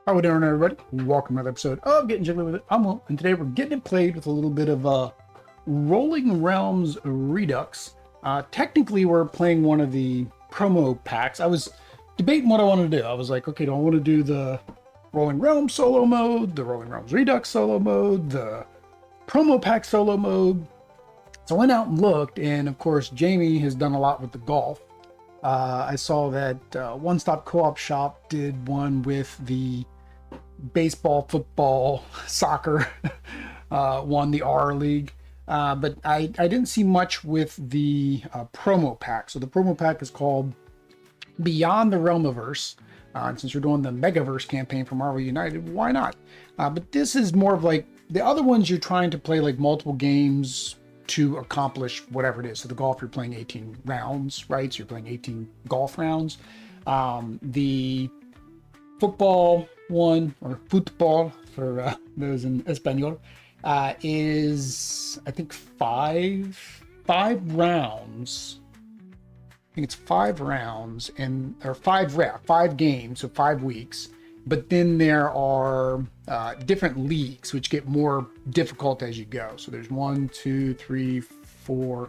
How we doing, everybody? Welcome to another episode of Getting Jiggly with It. I'm Will, and today we're getting it played with a little bit of Rolling Realms Redux. Technically, we're playing one of the promo packs. I was debating what I wanted to do. I was like, okay, do I want to do the Rolling Realms solo mode, the Rolling Realms Redux solo mode, the promo pack solo mode? So I went out and looked, and of course, Jamie has done a lot with the golf. I saw that One Stop Co-op Shop did one with the baseball, football, soccer, won the R League. But I didn't see much with the promo pack. So the promo pack is called Beyond the Realmiverse. And since you're doing the Megaverse campaign for Marvel United, why not? But this is more of like the other ones you're trying to play like multiple games to accomplish whatever it is. So the golf, you're playing 18 rounds, right? So you're playing 18 golf rounds. The football one, or football for those in Espanol, is I think five rounds. I think it's 5 rounds and or five games, so 5 weeks. But then there are different leagues which get more difficult as you go. So there's 1, 2, 3, 4,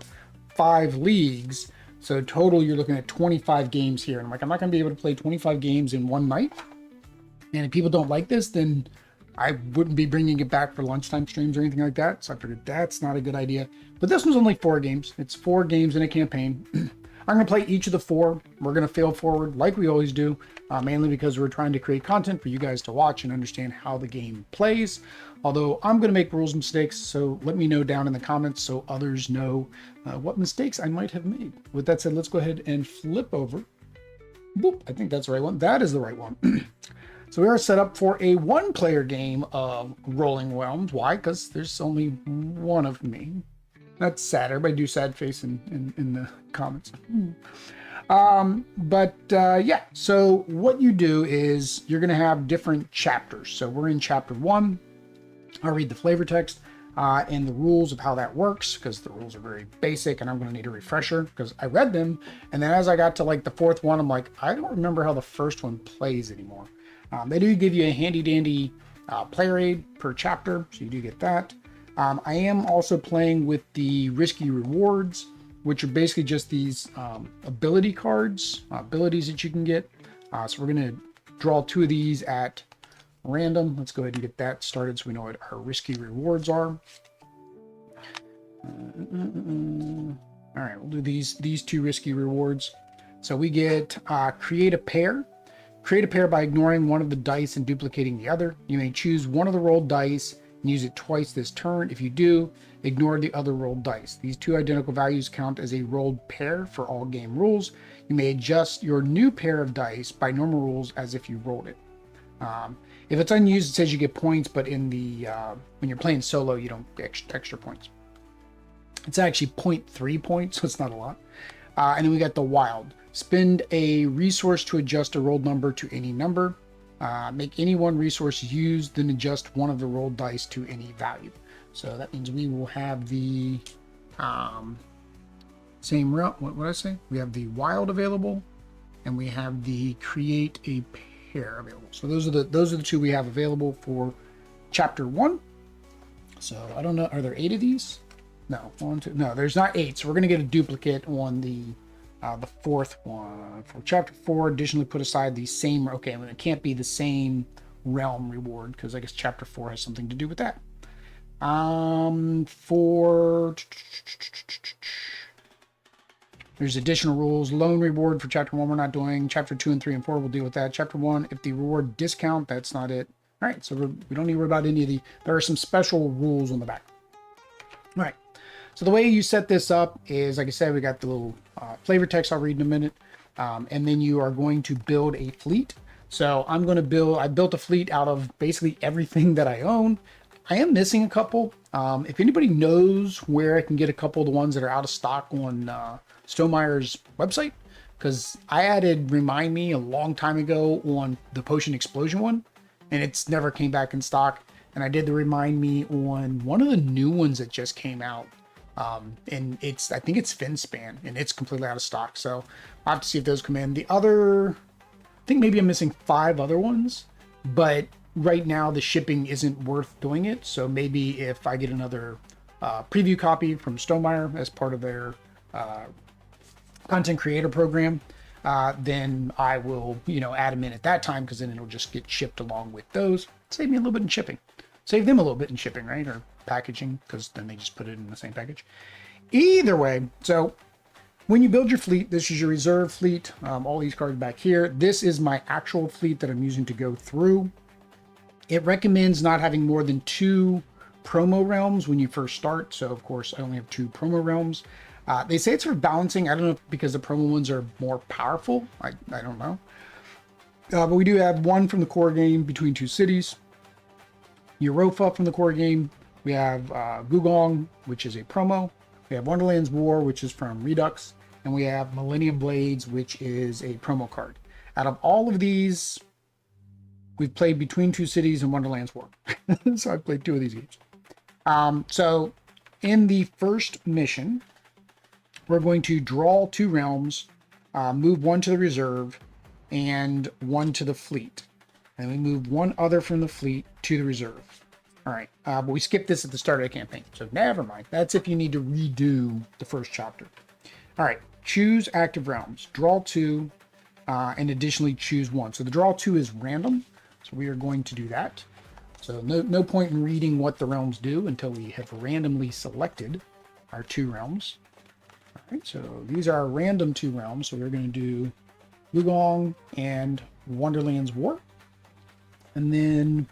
5 leagues. So total, you're looking at 25 games here. And I'm like, I'm not going to be able to play 25 games in one night. And if people don't like this, then I wouldn't be bringing it back for lunchtime streams or anything like that. So I figured that's not a good idea. But this one's only 4 games. It's 4 games in a campaign. I'm going to play each of the 4. We're going to fail forward like we always do, mainly because we're trying to create content for you guys to watch and understand how the game plays. Although I'm going to make rules mistakes, so let me know down in the comments so others know what mistakes I might have made. With that said, let's go ahead and flip over. Boop, I think that's the right one. That is the right one. So we are set up for a 1-player game of Rolling Realms. Why? Because there's only one of me. That's sad. Everybody do sad face in the comments. Yeah, so what you do is you're going to have different chapters. So we're in chapter 1. I'll read the flavor text and the rules of how that works, because the rules are very basic and I'm going to need a refresher because I read them. And then as I got to like the 4th one, I'm like, I don't remember how the first one plays anymore. They do give you a handy dandy player aid per chapter, so you do get that. I am also playing with the risky rewards, which are basically just these ability cards, abilities that you can get. So we're going to draw 2 of these at random. Let's go ahead and get that started so we know what our risky rewards are. All right, we'll do these 2 risky rewards. So we get create a pair. Create a pair by ignoring one of the dice and duplicating the other. You may choose one of the rolled dice and use it twice this turn. If you do, ignore the other rolled dice. These 2 identical values count as a rolled pair for all game rules. You may adjust your new pair of dice by normal rules as if you rolled it. If it's unused, it says you get points, but in the when you're playing solo, you don't get extra points. It's actually 0.3 points, so it's not a lot. And then we got the wild. Spend a resource to adjust a rolled number to any number. Make any one resource used, then adjust one of the rolled dice to any value. So that means we will have the same route. What did I say? We have the wild available, and we have the create a pair available. So those are the 2 we have available for chapter 1. So I don't know. Are there 8 of these? No, 1, 2. No, there's not 8. So we're going to get a duplicate on the 4th one. For chapter 4, additionally put aside the same, okay, well, it can't be the same realm reward because I guess chapter 4 has something to do with that. There's additional rules. Loan reward for chapter 1 we're not doing. Chapter 2 and 3 and 4 we'll deal with that. Chapter 1, if the reward discount, that's not it. All right, so we don't need to worry about any of the, there are some special rules on the back. All right. So the way you set this up is, like I said, we got the little flavor text I'll read in a minute. And then you are going to build a fleet. So I built a fleet out of basically everything that I own. I am missing a couple. If anybody knows where I can get a couple of the ones that are out of stock on Stonemeyer's website, because I added Remind Me a long time ago on the Potion Explosion one, and it's never came back in stock. And I did the Remind Me on one of the new ones that just came out. And I think it's FinSpan, and it's completely out of stock. So I'll have to see if those come in. The other, I think maybe I'm missing 5 other ones. but right now the shipping isn't worth doing it. So maybe if I get another preview copy from Stonemaier as part of their content creator program, then I will, add them in at that time, because then it'll just get shipped along with those. Save me a little bit in shipping. Save them a little bit in shipping, right? Or packaging, because then they just put it in the same package. Either way, so when you build your fleet, this is your reserve fleet. All these cards back here. This is my actual fleet that I'm using to go through. It recommends not having more than 2 promo realms when you first start. So of course I only have 2 promo realms. They say it's for balancing. I don't know if because the promo ones are more powerful. I don't know. But we do have 1 from the core game, Between Two Cities. Europa from the core game. We have Gugong, which is a promo. We have Wonderland's War, which is from Redux. And we have Millennium Blades, which is a promo card. Out of all of these, we've played Between Two Cities and Wonderland's War. So I've played 2 of these games. So in the first mission, we're going to draw 2 realms, move 1 to the reserve, and 1 to the fleet. And we move 1 other from the fleet to the reserve. All right, but we skipped this at the start of the campaign, so never mind. That's if you need to redo the first chapter. All right, choose active realms. Draw 2, and additionally choose 1. So the draw 2 is random, so we are going to do that. So no point in reading what the realms do until we have randomly selected our 2 realms. All right, so these are our random 2 realms. So we're going to do Gugong and Wonderland's War. And then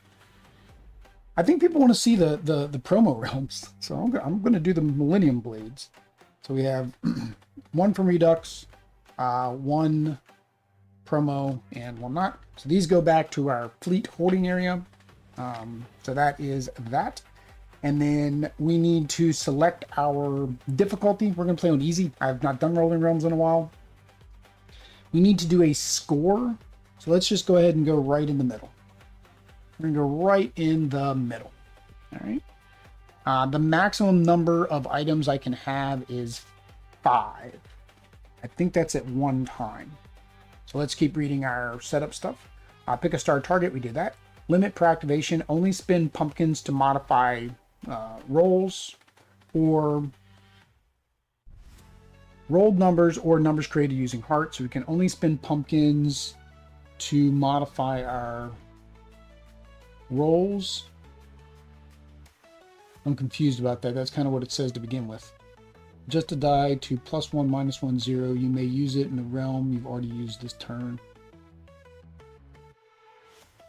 I think people want to see the promo realms. So I'm going to do the Millennium Blades. So we have 1 from Redux, 1 promo, and 1 not. So these go back to our fleet holding area. So that is that. And then we need to select our difficulty. We're going to play on easy. I've not done Rolling Realms in a while. We need to do a score. So let's just go ahead and go right in the middle. We're going to go right in the middle. All right. The maximum number of items I can have is 5. I think that's at one time. So let's keep reading our setup stuff. Pick a star target. We did that. Limit per activation. Only spend pumpkins to modify rolls or rolled numbers or numbers created using hearts. So we can only spend pumpkins to modify our rolls. I'm confused about that. That's kind of what it says to begin with. Just a die to +1, -1, 0. You may use it in a realm you've already used this turn.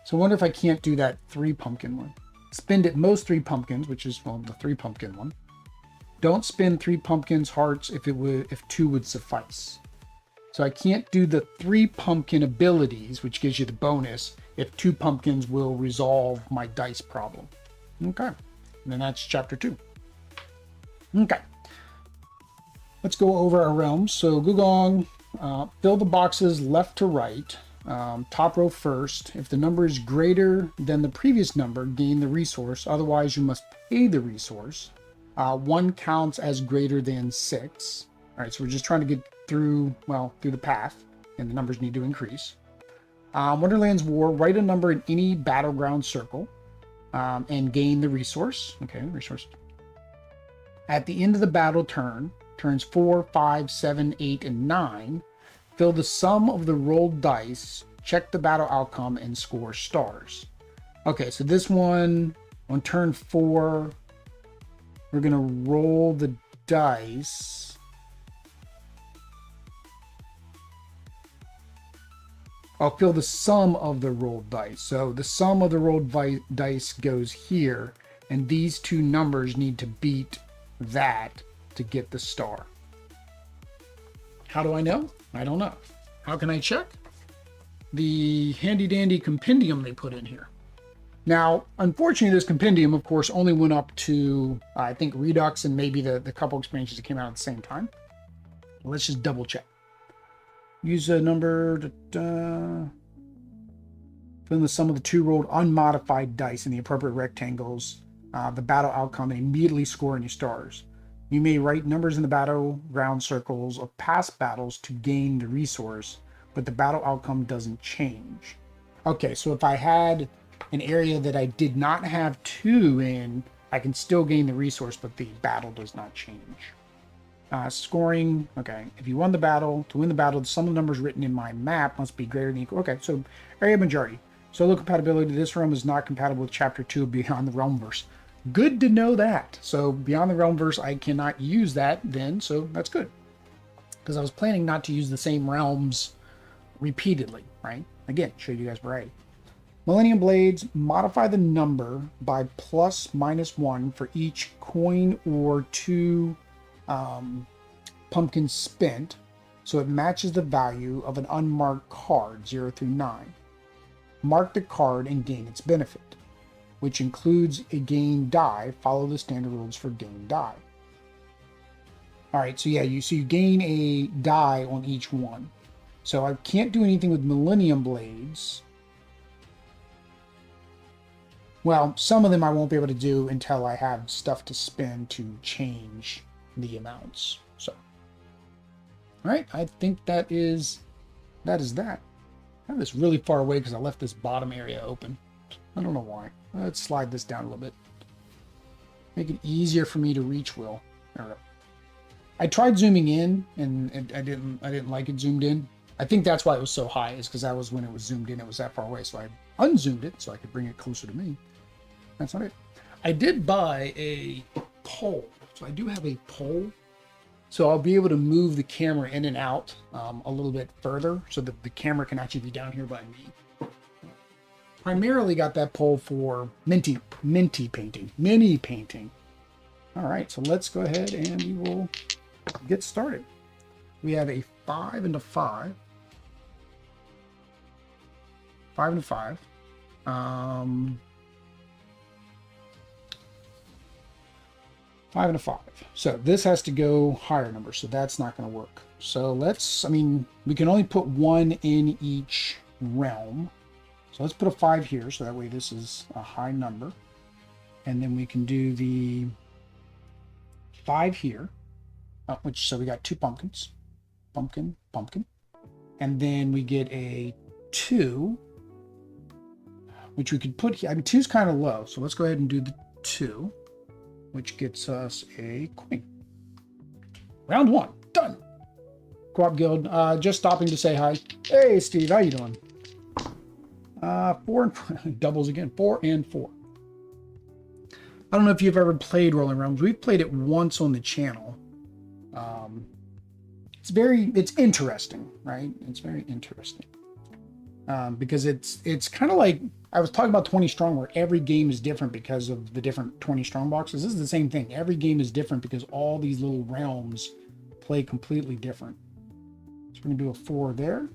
So I wonder if I can't do that 3 pumpkin one. Spend at most 3 pumpkins, which is, well, the 3 pumpkin one. Don't spend 3 pumpkins hearts if 2 would suffice. So I can't do the 3 pumpkin abilities, which gives you the bonus, if 2 pumpkins will resolve my dice problem. Okay. And then that's chapter 2. Okay. Let's go over our realms. So Gugong, fill the boxes left to right. Top row first. If the number is greater than the previous number, gain the resource. Otherwise, you must pay the resource. 1 counts as greater than 6. All right, so we're just trying to get through the path, and the numbers need to increase. Wonderland's War, write a number in any battleground circle, and gain the resource. Okay, the resource. At the end of the battle turns 4, 5, 7, 8, and 9, fill the sum of the rolled dice, check the battle outcome, and score stars. Okay, so this one, on turn 4, we're going to roll the dice. I'll fill the sum of the rolled dice. So the sum of the rolled dice goes here, and these 2 numbers need to beat that to get the star. How do I know? I don't know. How can I check? The handy dandy compendium they put in here. Now, unfortunately, this compendium, of course, only went up to, I think, Redux and maybe the couple expansions that came out at the same time. Let's just double check. Use a number to fill in the sum of the 2 rolled unmodified dice in the appropriate rectangles, the battle outcome, and immediately score any stars. You may write numbers in the battleground circles of past battles to gain the resource, but the battle outcome doesn't change. Okay, so if I had an area that I did not have 2 in, I can still gain the resource, but the battle does not change. Scoring, okay. If you won the battle, to win the battle, the sum of numbers written in my map must be greater than equal. Okay, so area majority. Solo compatibility. This realm is not compatible with Chapter 2 of Beyond the Realmverse. Good to know that. So Beyond the Realmverse, I cannot use that then, so that's good. Because I was planning not to use the same realms repeatedly, right? Again, show you guys variety. Millennium Blades, modify the number by ±1 for each coin or 2 pumpkins spent, so it matches the value of an unmarked card 0 through 9. Mark the card and gain its benefit, which includes a gain die. Follow the standard rules for gain die. All right, so yeah, you gain a die on each one. So I can't do anything with Millennium Blades. Well, some of them I won't be able to do until I have stuff to spend to change the amounts. So, all right, I think that is that. I have this really far away because I left this bottom area open. I don't know why. Let's slide this down a little bit. Make it easier for me to reach, Will. There we go. I tried zooming in, and I didn't like it zoomed in. I think that's why it was so high, is because that was when it was zoomed in. It was that far away, so I unzoomed it so I could bring it closer to me. That's not it. I did buy a pole, so I do have a pole. So I'll be able to move the camera in and out a little bit further so that the camera can actually be down here by me. Primarily got that pole for mini painting. All right, so let's go ahead and we will get started. We have a 5 and a 5. 5 and a 5. 5 and a 5. So this has to go higher number, so that's not going to work. So we can only put 1 in each realm. So let's put a 5 here, so that way this is a high number. And then we can do the 5 here, so we got 2 pumpkins. Pumpkin. And then we get a 2, which we could put here. 2 is kind of low, so let's go ahead and do the 2. Which gets us a coin. Round 1, done. Co-op Guild, just stopping to say hi. Hey, Steve, how you doing? 4 and 4, doubles again, 4 and 4. I don't know if you've ever played Rolling Realms. We've played it once on the channel. It's interesting, right? It's very interesting. Because it's kind of like, I was talking about 20 Strong, where every game is different because of the different 20 Strong boxes. This is the same thing. Every game is different because all these little realms play completely different. So we're going to do a 4 there.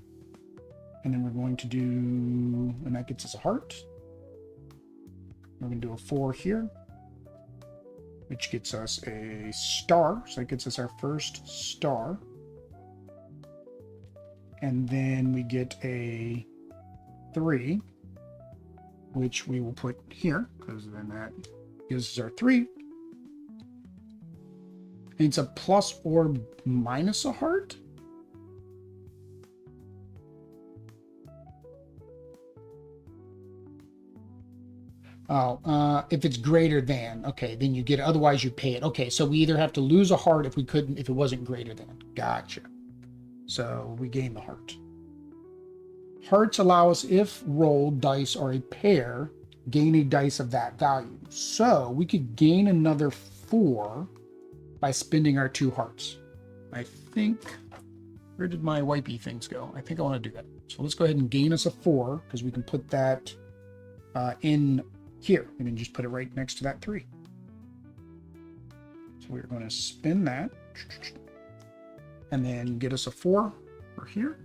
And then we're going to do, and that gets us a heart. We're going to do a 4 here, which gets us a star. So that gets us our first star. And then we get a 3, which we will put here, because then that gives us our 3. And it's a plus or minus a heart. Oh, if it's greater than, okay, then you get it. Otherwise you pay it. Okay, so we either have to lose a heart if it wasn't greater than. Gotcha. So we gain the heart. Hearts allow us, if rolled dice are a pair, gain a dice of that value. So we could gain another 4 by spending our 2 hearts. I think, where did my wipey things go? I think I want to do that. So let's go ahead and gain us a 4, because we can put that in here and then just put it right next to that 3. So we're going to spin that and then get us a 4 over here.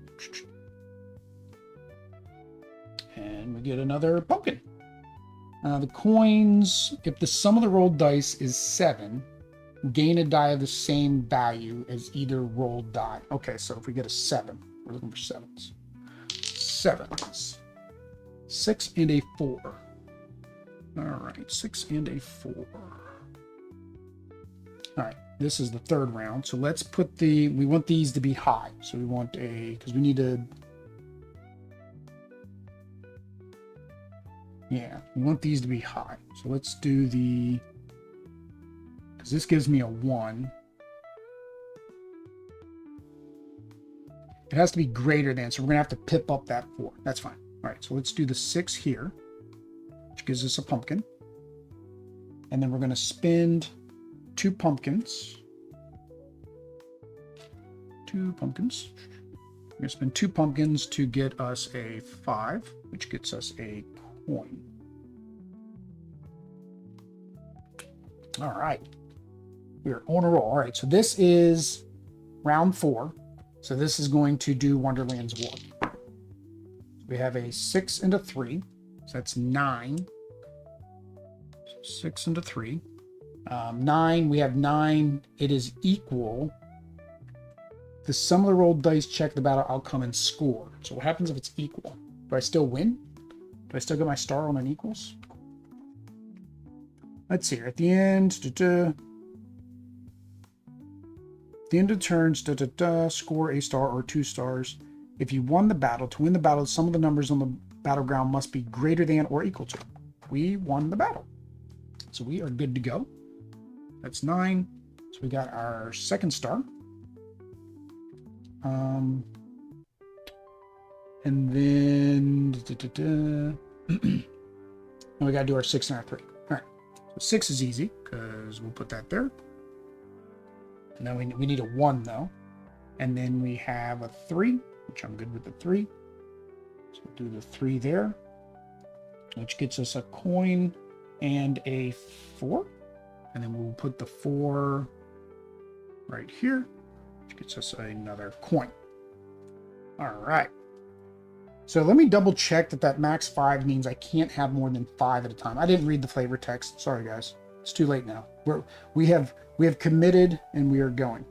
And we get another pumpkin. The coins, if the sum of the rolled dice is 7, gain a die of the same value as either rolled die. Okay, so if we get a 7, we're looking for 7s. 7s. 6 and a 4. All right, 6 and a 4. All right, this is the 3rd round. So let's put we want these to be high. So we want because we need to, Yeah, we want these to be high. So let's do the, because this gives me a 1. It has to be greater than, so we're going to have to pip up that 4. That's fine. All right, so let's do the 6 here, which gives us a pumpkin. And then we're going to spend 2 pumpkins. 2 pumpkins. We're going to spend 2 pumpkins to get us a 5, which gets us a coin. All right. We're on a roll. All right, so this is round 4. So this is going to do Wonderland's War. We have a 6 and a 3. So that's 9. 6 and a 3. 9, we have 9. It is equal. The sum of the rolled dice check the battle outcome and score. So what happens if it's equal? Do I still win? Do I still get my star on an equals? Let's see here. At the end, the end of turns, score a star or 2 stars. If you won the battle, to win the battle, some of the numbers on the battleground must be greater than or equal to. We won the battle. So we are good to go. That's 9. So we got our 2nd star. And then and we got to do our 6 and our 3. All right. So 6 is easy because we'll put that there. And then we need a 1 though. And then we have a 3, which I'm good with the 3. So we'll do the 3 there, which gets us a coin and a 4. And then we'll put the 4 right here, which gets us another coin. All right. So let me double check that max 5 means I can't have more than 5 at a time. I didn't read the flavor text. Sorry, guys. It's too late now. We have committed and we are going.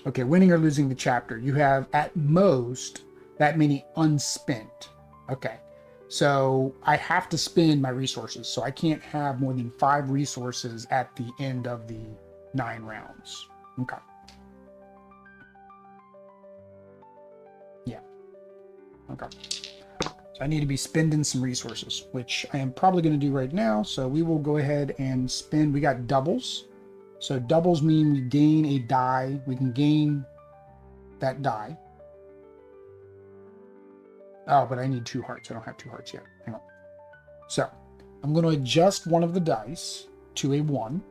Okay, winning or losing the chapter. You have at most that many unspent. Okay, so I have to spend my resources. So I can't have more than 5 resources at the end of the 9 rounds. Okay. Yeah. Okay. So I need to be spending some resources, which I am probably going to do right now. So we will go ahead and spend. We got doubles. So doubles mean we gain a die. We can gain that die. Oh, but I need 2 hearts. I don't have 2 hearts yet. Hang on. So I'm going to adjust one of the dice to a 1.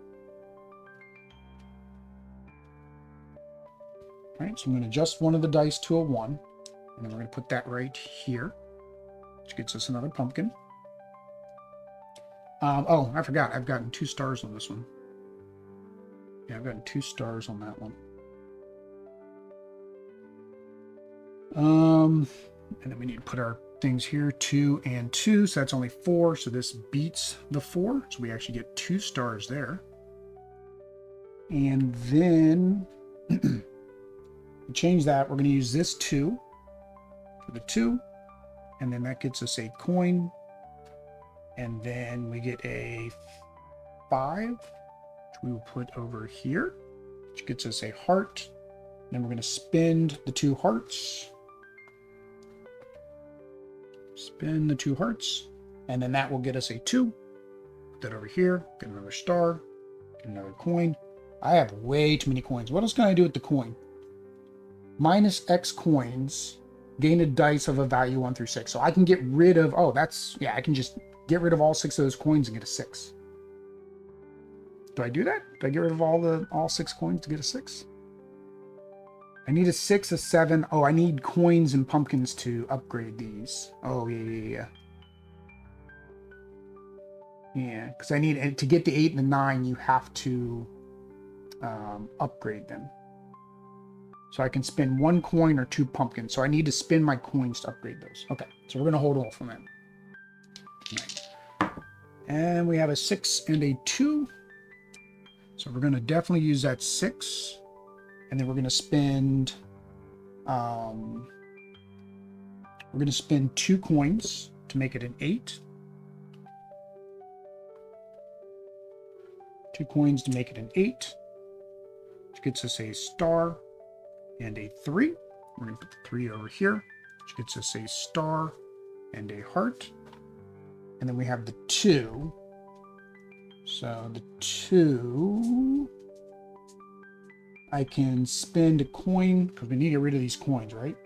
All right, so I'm going to adjust one of the dice to a 1. And then we're going to put that right here, which gets us another pumpkin. Oh, I forgot. I've gotten 2 stars on this one. Yeah, I've gotten 2 stars on that one. And then we need to put our things here, 2 and 2. So that's only 4. So this beats the 4. So we actually get 2 stars there. And then to change that, we're going to use this 2 for the 2. And then that gets us a coin. And then we get a 5, which we will put over here, which gets us a heart. Then we're going to spend the 2 hearts. Spin the 2 hearts, and then that will get us a 2. Put that over here, get another star, get another coin. I have way too many coins. What else can I do with the coin? Minus X coins, gain a dice of a value 1 through 6. So I can get rid of, oh, that's, yeah, I can just get rid of all 6 of those coins and get a 6. Do I do that? Do I get rid of all 6 coins to get a 6? I need a 6, a 7. Oh, I need coins and pumpkins to upgrade these. Oh, yeah. Yeah, because I need, to get the 8 and the 9, you have to upgrade them. So I can spend 1 coin or 2 pumpkins. So I need to spend my coins to upgrade those. Okay, so we're going to hold off on that. Right. And we have a 6 and a 2. So we're going to definitely use that 6. And then we're going to spend, 2 coins to make it an 8. 2 coins to make it an 8, which gets us a star and a 3. We're going to put the 3 over here, which gets us a star and a heart. And then we have the 2. So the 2, I can spend a coin, because we need to get rid of these coins, right?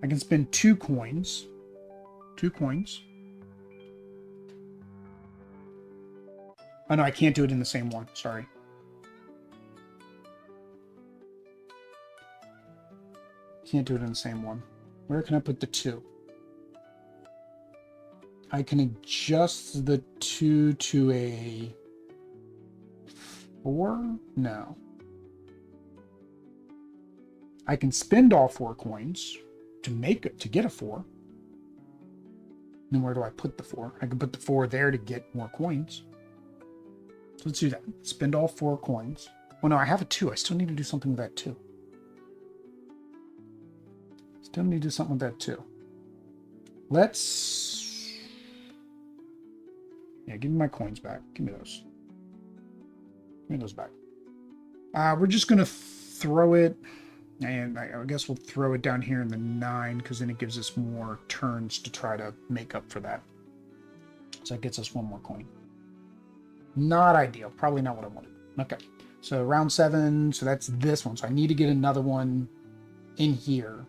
I can spend 2 coins. 2 coins. Oh no, I can't do it in the same one. Sorry. Can't do it in the same one. Where can I put the 2? I can adjust the 2 to a 4? No. I can spend all 4 coins to get a 4. Then where do I put the 4? I can put the 4 there to get more coins. So let's do that. Spend all 4 coins. Oh no, I have a 2. I still need to do something with that 2. Still need to do something with that 2. Let's... Yeah, give me my coins back. Give me those. Give me those back. We're just going to throw it... And I guess we'll throw it down here in the 9, because then it gives us more turns to try to make up for that. So that gets us 1 more coin. Not ideal. Probably not what I wanted. Okay. So round 7. So that's this one. So I need to get another one in here.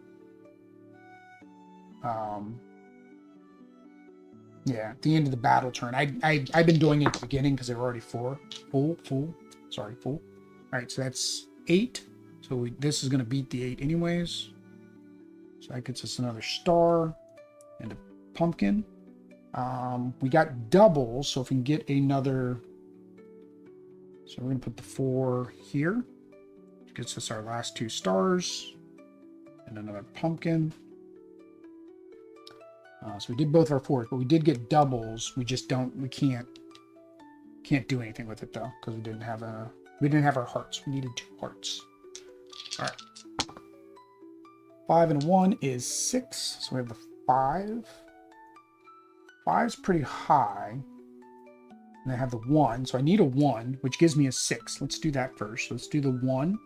Yeah, at the end of the battle turn. I've been doing it at the beginning because they were already full. Sorry, full. All right, so that's 8. So this is going to beat the 8 anyways. So that gets us another star and a pumpkin. We got doubles, so if we can get another... So we're going to put the 4 here. Which gets us our last 2 stars. And another pumpkin. So we did both of our 4s, but we did get doubles. We just can't do anything with it though, because we didn't have our hearts. We needed 2 hearts. All right. 5 and a 1 is 6. So we have the 5. 5's pretty high. And I have the 1. So I need a 1, which gives me a 6. Let's do that first. So let's do the 1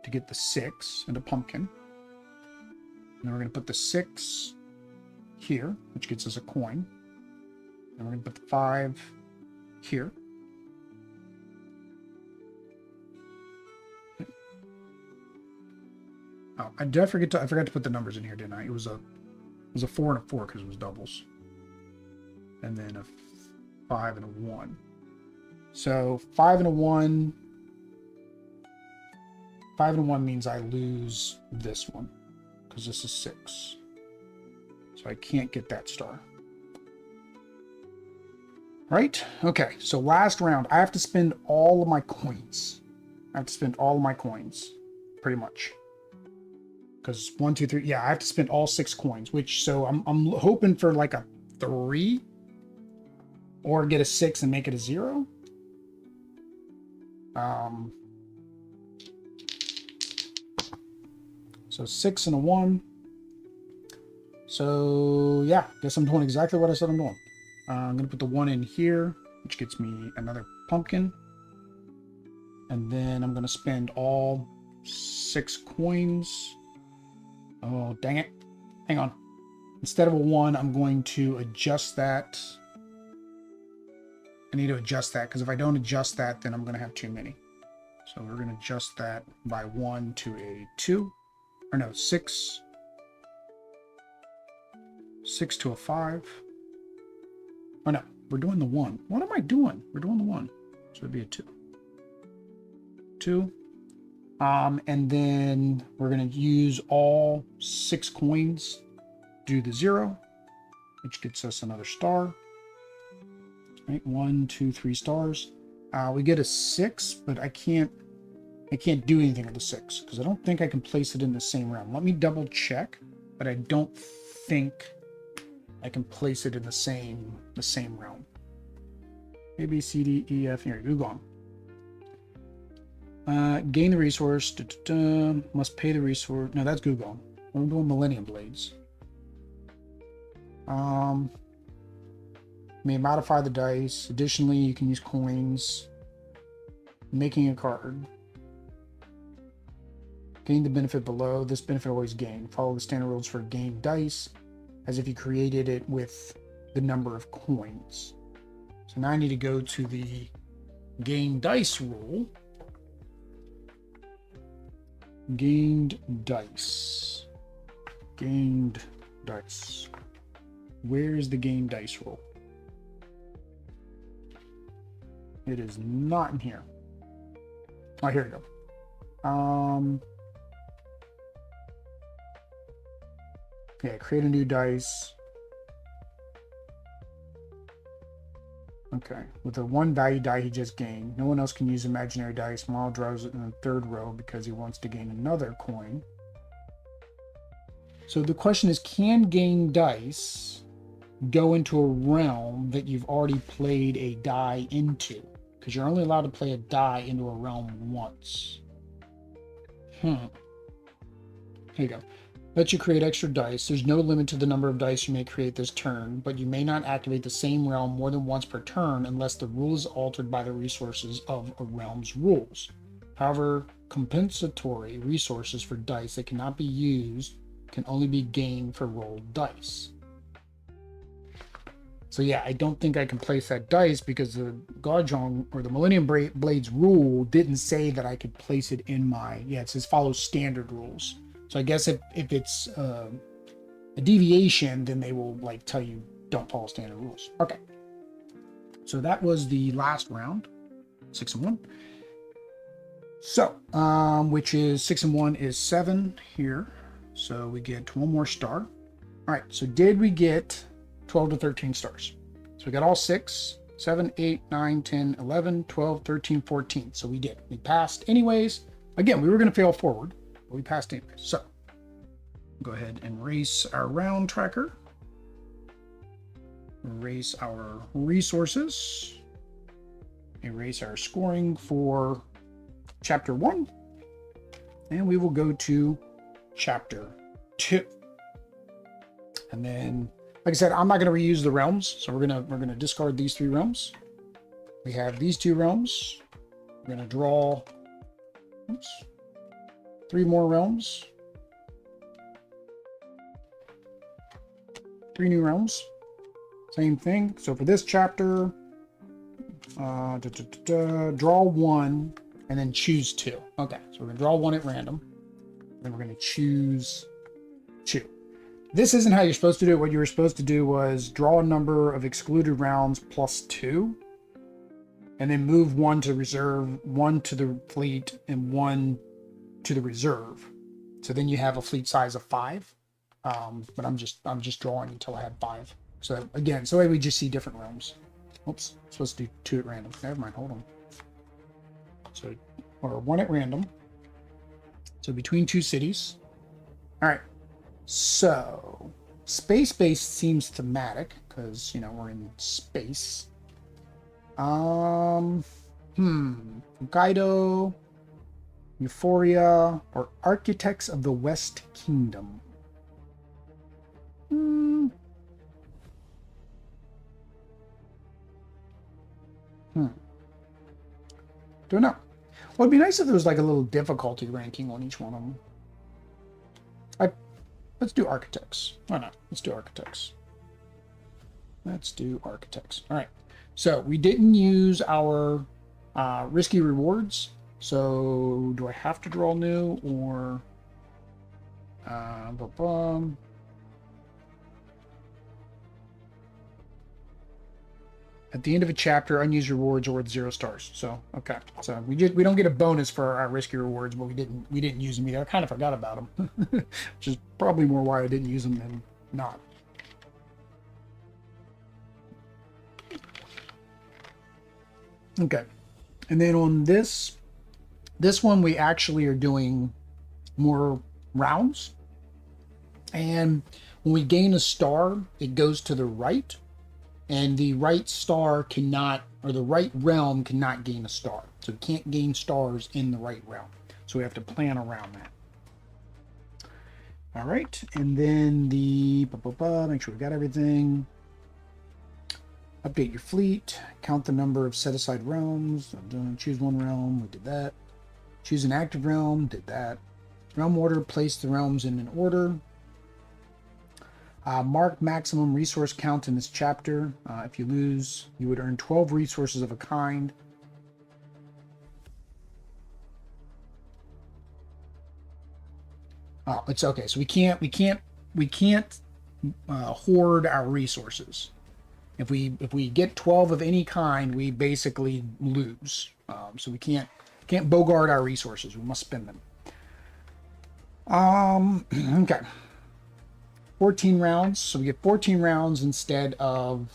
to get the 6 and a pumpkin. And then we're going to put the 6 here, which gets us a coin. And we're going to put the 5 here. Oh, I forgot to put the numbers in here, didn't I? It was a 4 and a 4 because it was doubles. And then a 5 and a 1. So 5 and a 1. 5 and a 1 means I lose this one because this is 6. So I can't get that star. Right? Okay, so last round, I have to spend all of my coins. Pretty much. Because 1, 2, 3, yeah, I have to spend all 6 coins, which, so I'm hoping for like a 3 or get a 6 and make it a 0. So 6 and a 1. So yeah, guess I'm doing exactly what I said I'm doing. I'm going to put the 1 in here, which gets me another pumpkin. And then I'm going to spend all 6 coins. Oh, dang it. Hang on. Instead of a 1, I'm going to adjust that. I need to adjust that, because if I don't adjust that, then I'm going to have too many. So we're going to adjust that by 1 to a 2. Or no, 6. 6 to a 5. Oh no, we're doing the 1. What am I doing? We're doing the 1. So it'd be a 2. 2. And then we're going to use all 6 coins, do the 0, which gets us another star. Right, 1, 2, 3 stars. We get a 6, but I can't do anything with the 6 because I don't think I can place it in the same realm. Let me double check, but I don't think I can place it in the same realm. A, B, C, D, E, F. Here, you go on. Gain the resource. Must pay the resource. No, that's Google. I'm doing Millennium Blades. May modify the dice. Additionally, you can use coins. Making a card. Gain the benefit below. This benefit always gain. Follow the standard rules for gain dice as if you created it with the number of coins. So now I need to go to the gain dice rule. Gained dice. Gained dice. Where's the gain dice rule? It is not in here. Oh, here we go. Yeah, create a new dice. Okay, with the one value die he just gained, no one else can use imaginary dice. Mal draws it in the third row because he wants to gain another coin. So the question is, can gain dice go into a realm that you've already played a die into? Because you're only allowed to play a die into a realm once. Here you go. Let you create extra dice. There's no limit to the number of dice you may create this turn, but you may not activate the same realm more than once per turn unless the rule is altered by the resources of a realm's rules. However, compensatory resources for dice that cannot be used can only be gained for rolled dice. So yeah, I don't think I can place that dice because the Gajong or the Millennium Blades rule didn't say that I could place it in my, yeah, it says follow standard rules. So I guess if it's a deviation, then they will like tell you don't follow standard rules. Okay. So that was the last round, 6 and 1. So, which is 6 and 1 is 7 here. So we get 1 more star. All right. So did we get 12 to 13 stars? So we got all 6, 7, 8, 9, 10, 11, 12, 13, 14. So we did. We passed anyways. Again, we were going to fail forward. We passed anyways. So go ahead and erase our round tracker. Erase our resources. Erase our scoring for chapter 1. And we will go to chapter 2. And then, like I said, I'm not going to reuse the realms. So we're gonna discard these 3 realms. We have these 2 realms. We're going to draw 3 more realms. 3 new realms. Same thing. So for this chapter, draw 1 and then choose 2. Okay, so we're going to draw 1 at random. Then we're going to choose 2. This isn't how you're supposed to do it. What you were supposed to do was draw a number of excluded rounds plus 2. And then move 1 to reserve, 1 to the fleet, and 1 to the reserve. So then you have a fleet size of 5. But I'm just drawing until I have 5. So again, so we just see different realms. Oops, I'm supposed to do 2 at random. Never mind, hold on. So, or 1 at random. So between 2 cities. All right. So space-based seems thematic because, you know, we're in space. Hokkaido, Euphoria, or Architects of the West Kingdom. Don't know. Well, it'd be nice if there was like a little difficulty ranking on each one of them. Let's do Architects. Why not? Let's do Architects. Let's do Architects. All right. So we didn't use our risky rewards. So do I have to draw new or at the end of a chapter, unused rewards are worth 0 stars. So okay, so we don't get a bonus for our risky rewards, but we didn't use them either. I kind of forgot about them, which is probably more why I didn't use them than not. Okay, and then on this one, we actually are doing more rounds, and when we gain a star, it goes to the right. And the right star cannot, or the right realm cannot gain a star. So it can't gain stars in the right realm. So we have to plan around that. All right, and then the, make sure we got everything. Update your fleet, count the number of set-aside realms. Choose 1 realm, we did that. Choose an active realm, did that. Realm order, place the realms in an order. Mark maximum resource count in this chapter. If you lose, you would earn 12 resources of a kind. Oh, it's okay. So we can't hoard our resources. If we get 12 of any kind, we basically lose. So we can't bogart our resources. We must spend them. Okay. 14 rounds. So we get 14 rounds instead of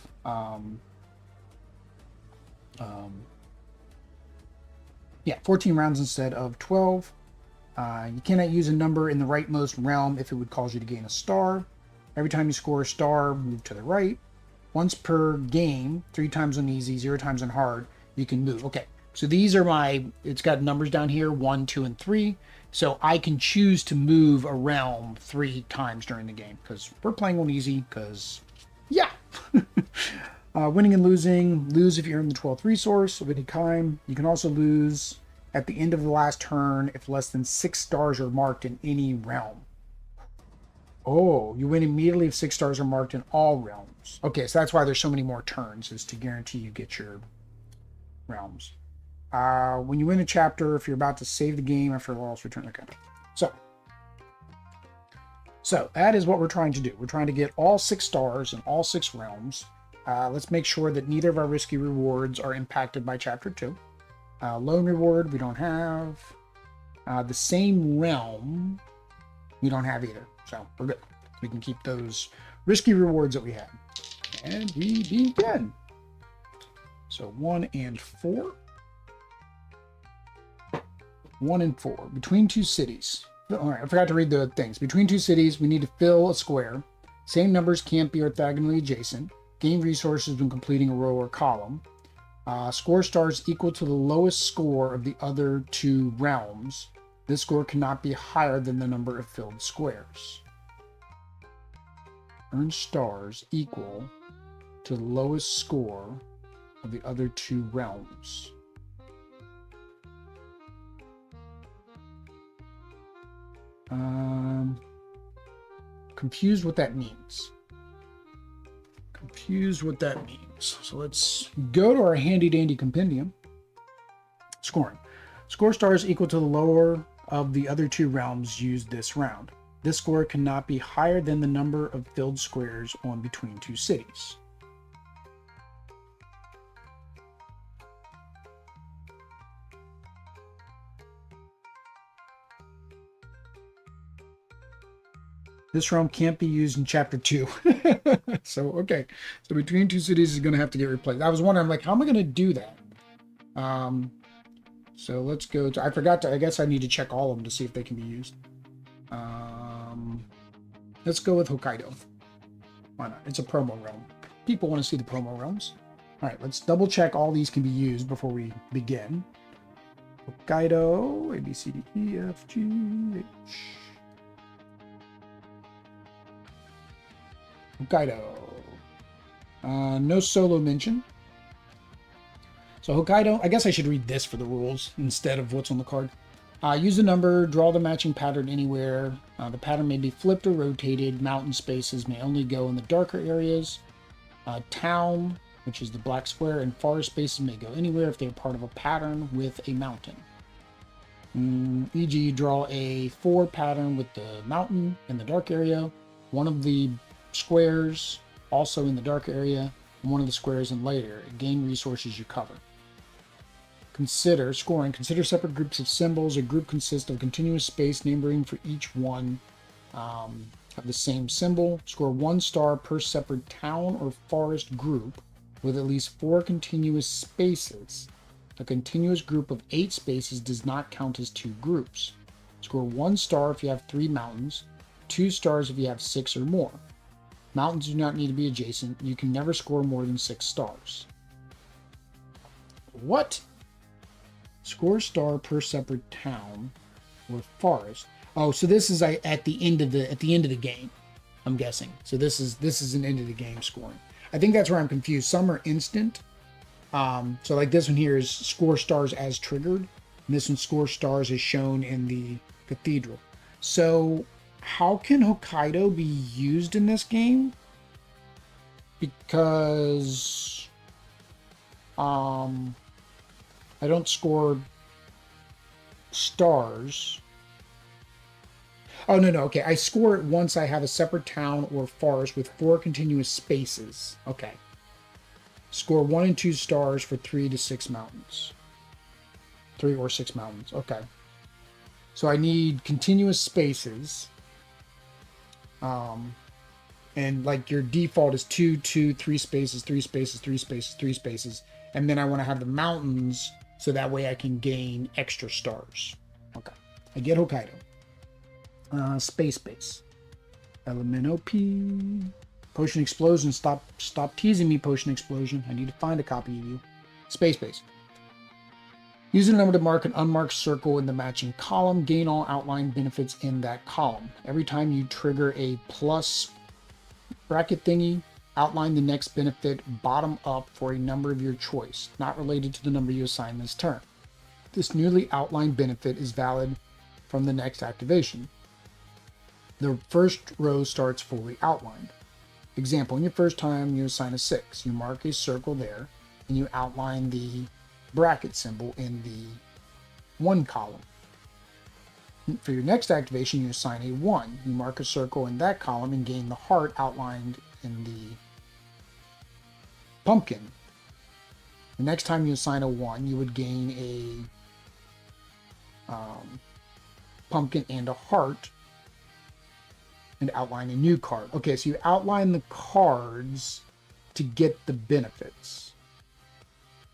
yeah, 14 rounds instead of 12. You cannot use a number in the rightmost realm if it would cause you to gain a star. Every time you score a star, move to the right. Once per game, 3 times on easy, 0 times on hard, you can move. Okay, so these are my, it's got numbers down here, 1, 2, and 3. So I can choose to move a realm 3 times during the game because we're playing on easy because, yeah. Winning and losing. Lose if you earn the 12th resource of any kind. You can also lose at the end of the last turn if less than 6 stars are marked in any realm. Oh, you win immediately if 6 stars are marked in all realms. Okay, so that's why there's so many more turns, is to guarantee you get your realms. When you win a chapter, if you're about to save the game after a loss, return. Okay. So that is what we're trying to do. We're trying to get all 6 stars in all 6 realms. Let's make sure that neither of our risky rewards are impacted by chapter 2. Lone reward, we don't have. The same realm, we don't have either. So we're good. We can keep those risky rewards that we had. And we begin. So 1 and 4. 1 and 4. Between 2 cities. All right, I forgot to read the things. Between 2 cities, we need to fill a square. Same numbers can't be orthogonally adjacent. Gain resources when completing a row or column. Score stars equal to the lowest score of the other 2 realms. This score cannot be higher than the number of filled squares. Earn stars equal to the lowest score of the other 2 realms. Confused what that means. So let's go to our handy dandy compendium. Scoring. Score stars equal to the lower of the other 2 realms used this round. This score cannot be higher than the number of filled squares on between 2 cities. This realm can't be used in chapter 2. So, okay. So between 2 cities is going to have to get replaced. I was wondering, like, how am I going to do that? So let's go to, I forgot to, I guess I need to check all of them to see if they can be used. Let's go with Hokkaido. Why not? It's a promo realm. People want to see the promo realms. All right, let's double check all these can be used before we begin. Hokkaido, A, B, C, D, E, F, G, H. Hokkaido. No solo mention. So Hokkaido, I guess I should read this for the rules instead of what's on the card. Use a number, draw the matching pattern anywhere. The pattern may be flipped or rotated. Mountain spaces may only go in the darker areas. Town, which is the black square, and forest spaces may go anywhere if they are part of a pattern with a mountain. E.g., draw a 4 pattern with the mountain in the dark area. One of the squares also in the dark area, and one of the squares in light area. Gain resources you cover. Consider scoring. Consider separate groups of symbols. A group consists of continuous space numbering for each one of the same symbol. Score 1 star per separate town or forest group with at least 4 continuous spaces. A continuous group of 8 spaces does not count as 2 groups. Score 1 star if you have 3 mountains, 2 stars if you have 6 or more. Mountains do not need to be adjacent. You can never score more than 6 stars. What? Score star per separate town or forest. Oh, so this is at the end of the game, I'm guessing. So this is an end of the game scoring. I think that's where I'm confused. Some are instant. So like this one here is score stars as triggered, and this one score stars is shown in the cathedral. So how can Hokkaido be used in this game? Because I don't score stars. Oh, no, no. Okay. I score it once I have a separate town or forest with 4 continuous spaces. Okay. Score 1 and 2 stars for 3 to 6 mountains. 3 or 6 mountains. Okay. So I need continuous spaces. And like your default is 2, 2, 3 spaces, 3 spaces, 3 spaces, 3 spaces. And then I want to have the mountains so that way I can gain extra stars. Okay. I get Hokkaido. Space base. Element OP. Potion explosion. Stop teasing me, potion explosion. I need to find a copy of you. Space base. Use a number to mark an unmarked circle in the matching column. Gain all outline benefits in that column. Every time you trigger a plus bracket thingy, outline the next benefit bottom up for a number of your choice, not related to the number you assign this turn. This newly outlined benefit is valid from the next activation. The first row starts fully outlined. Example, in your first time, you assign a 6. You mark a circle there, and you outline the bracket symbol in the 1 column. For your next activation, you assign a 1. You mark a circle in that column and gain the heart outlined in the pumpkin. The next time you assign a 1, you would gain a pumpkin and a heart and outline a new card. Okay, so you outline the cards to get the benefits.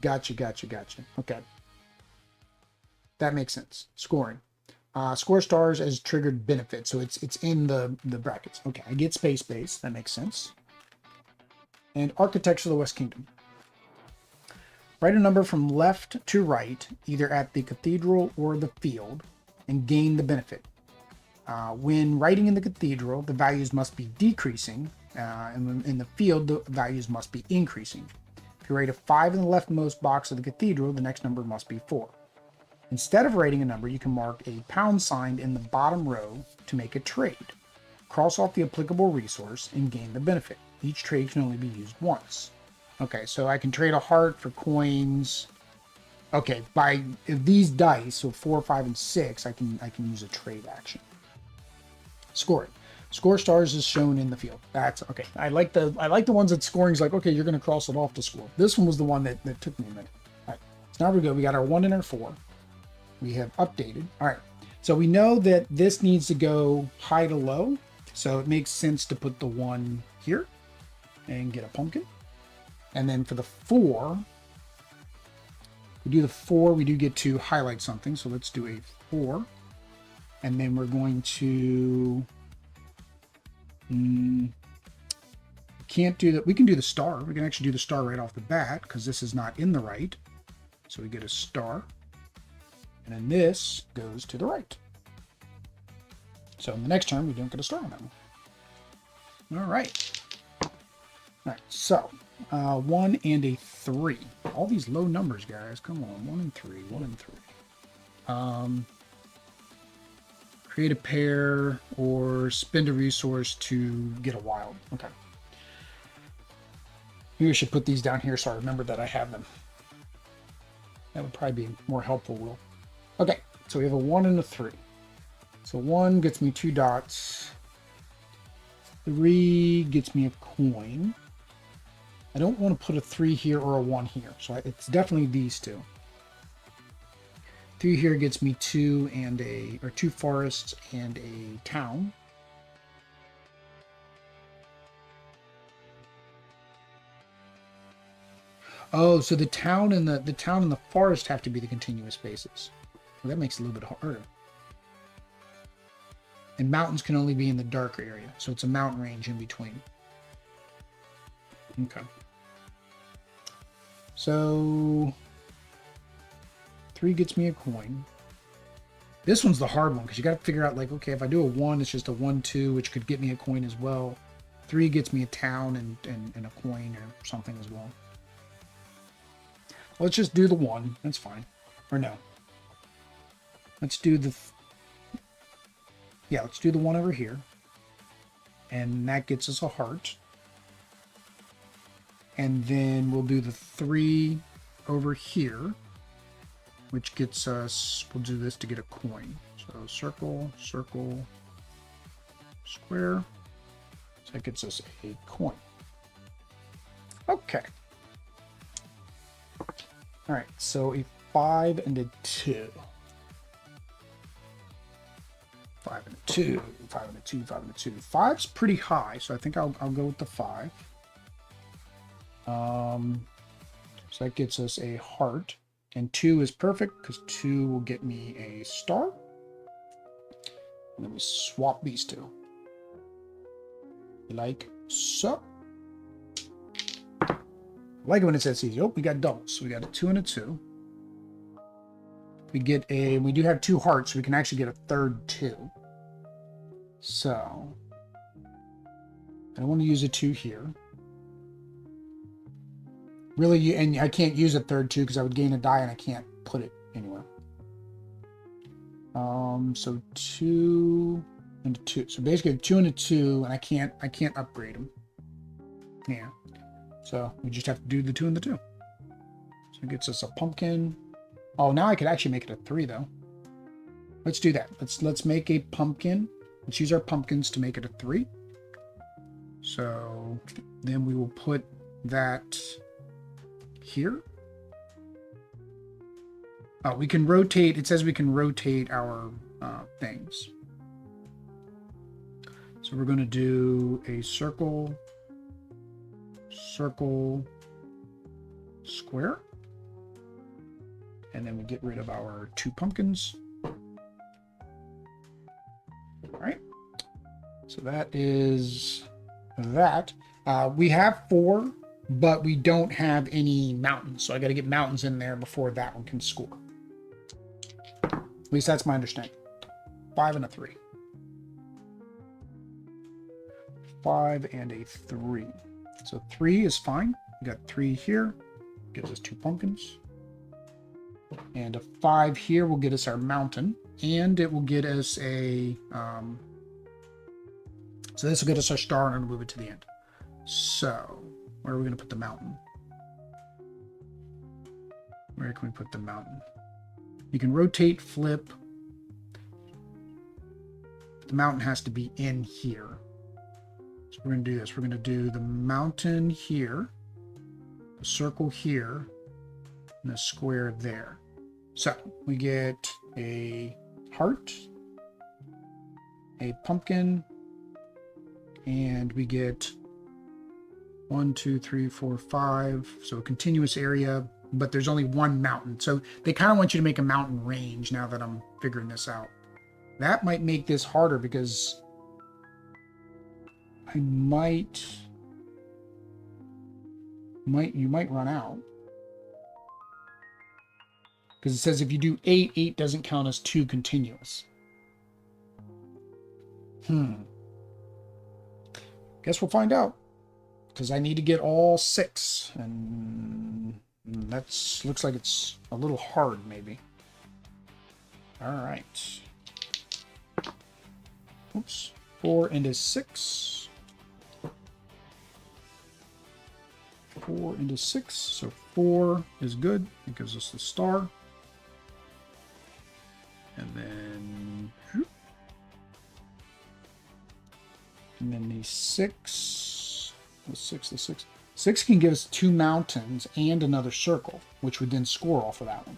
Gotcha. Okay. That makes sense. Scoring. Score stars as triggered benefits. So it's in the brackets. Okay, I get space base. That makes sense. And Architecture of the West Kingdom. Write a number from left to right, either at the cathedral or the field, and gain the benefit. When writing in the cathedral, the values must be decreasing, and in the field, the values must be increasing. If you write a 5 in the leftmost box of the cathedral, the next number must be 4. Instead of writing a number, you can mark a pound sign in the bottom row to make a trade. Cross off the applicable resource and gain the benefit. Each trade can only be used once. Okay, so I can trade a heart for coins. Okay, by these dice, so 4, 5, and 6, I can use a trade action. Score it. Score stars is shown in the field. That's okay. I like the ones that scoring is like, okay, you're going to cross it off to score. This one was the one that took me a minute. All right, so now we go. We got our 1 and our 4. We have updated. All right, so we know that this needs to go high to low, so it makes sense to put the 1 here and get a pumpkin. And then for the 4, we do the 4, we do get to highlight something, so let's do a 4. And then we're going to can't do that. We can do the star. We can actually do the star right off the bat because this is not in the right. So we get a star. And then this goes to the right. So in the next turn, we don't get a star on that one. All right. All right. So 1 and a 3. All these low numbers, guys. Come on. 1 and 3. 1 and 3. Create a pair or spend a resource to get a wild. Okay. Maybe I should put these down here so I remember that I have them. That would probably be more helpful, Will. Okay, so we have a 1 and a 3. So 1 gets me 2 dots. 3 gets me a coin. I don't want to put a 3 here or a 1 here, so it's definitely these two. 3 here gets me 2 forests and a town. Oh, so the town and the forest have to be the continuous spaces. Well, that makes it a little bit harder. And mountains can only be in the darker area, so it's a mountain range in between. Okay. So 3 gets me a coin. This one's the hard one because you got to figure out, like, okay, if I do a 1, it's just a 1, 2, which could get me a coin as well. 3 gets me a town and a coin or something as well. Let's just do the 1. That's fine. Or no. Let's do the... Yeah, let's do the one over here. And that gets us a heart. And then we'll do the 3 over here, which gets us, we'll do this to get a coin. So circle, circle, square. So that gets us a coin. Okay. All right, so a 5 and a 2. 5 and a 2, 5 and a 2, 5 and a 2. 5's pretty high, so I think I'll go with the 5. So that gets us a heart, and 2 is perfect because 2 will get me a star. And then we swap these two, like so. I like it when it says easy. Oh, we got doubles. So we got a 2 and a 2. We do have 2 hearts, so we can actually get a third 2. So I want to use a 2 here. Really, and I can't use a third 2 because I would gain a die and I can't put it anywhere. So 2 and a 2. So basically a 2 and a 2, and I can't upgrade them. Yeah. So we just have to do the 2 and the 2. So it gets us a pumpkin. Oh, now I could actually make it a 3 though. Let's do that. Let's make a pumpkin. Let's use our pumpkins to make it a 3. So then we will put that here. Oh, we can rotate. It says we can rotate our things. So we're going to do a circle, circle, square. And then we get rid of our 2 pumpkins. All right. So that is that. We have 4, but we don't have any mountains. So I got to get mountains in there before that one can score. At least that's my understanding. 5 and a 3. 5 and a 3. So 3 is fine. We got 3 here. Gives us 2 pumpkins. And a 5 here will get us our mountain. And it will get us a... so this will get us our star, and I'm going to move it to the end. So, where are we going to put the mountain? Where can we put the mountain? You can rotate, flip. The mountain has to be in here. So we're going to do this. We're going to do the mountain here, the circle here, and the square there. So we get a heart, a pumpkin, and we get 1, 2, 3, 4, 5. So a continuous area, but there's only 1 mountain. So they kind of want you to make a mountain range now that I'm figuring this out. That might make this harder because I you might run out. Because it says if you do 8, 8 doesn't count as 2 continuous. Guess we'll find out. Because I need to get all 6. And that looks like it's a little hard, maybe. Alright. Oops. 4 into 6. 4 into 6. So 4 is good. It gives us the star. And then... and then the 6... the 6... 6 can give us 2 mountains and another circle, which would then score off of that one.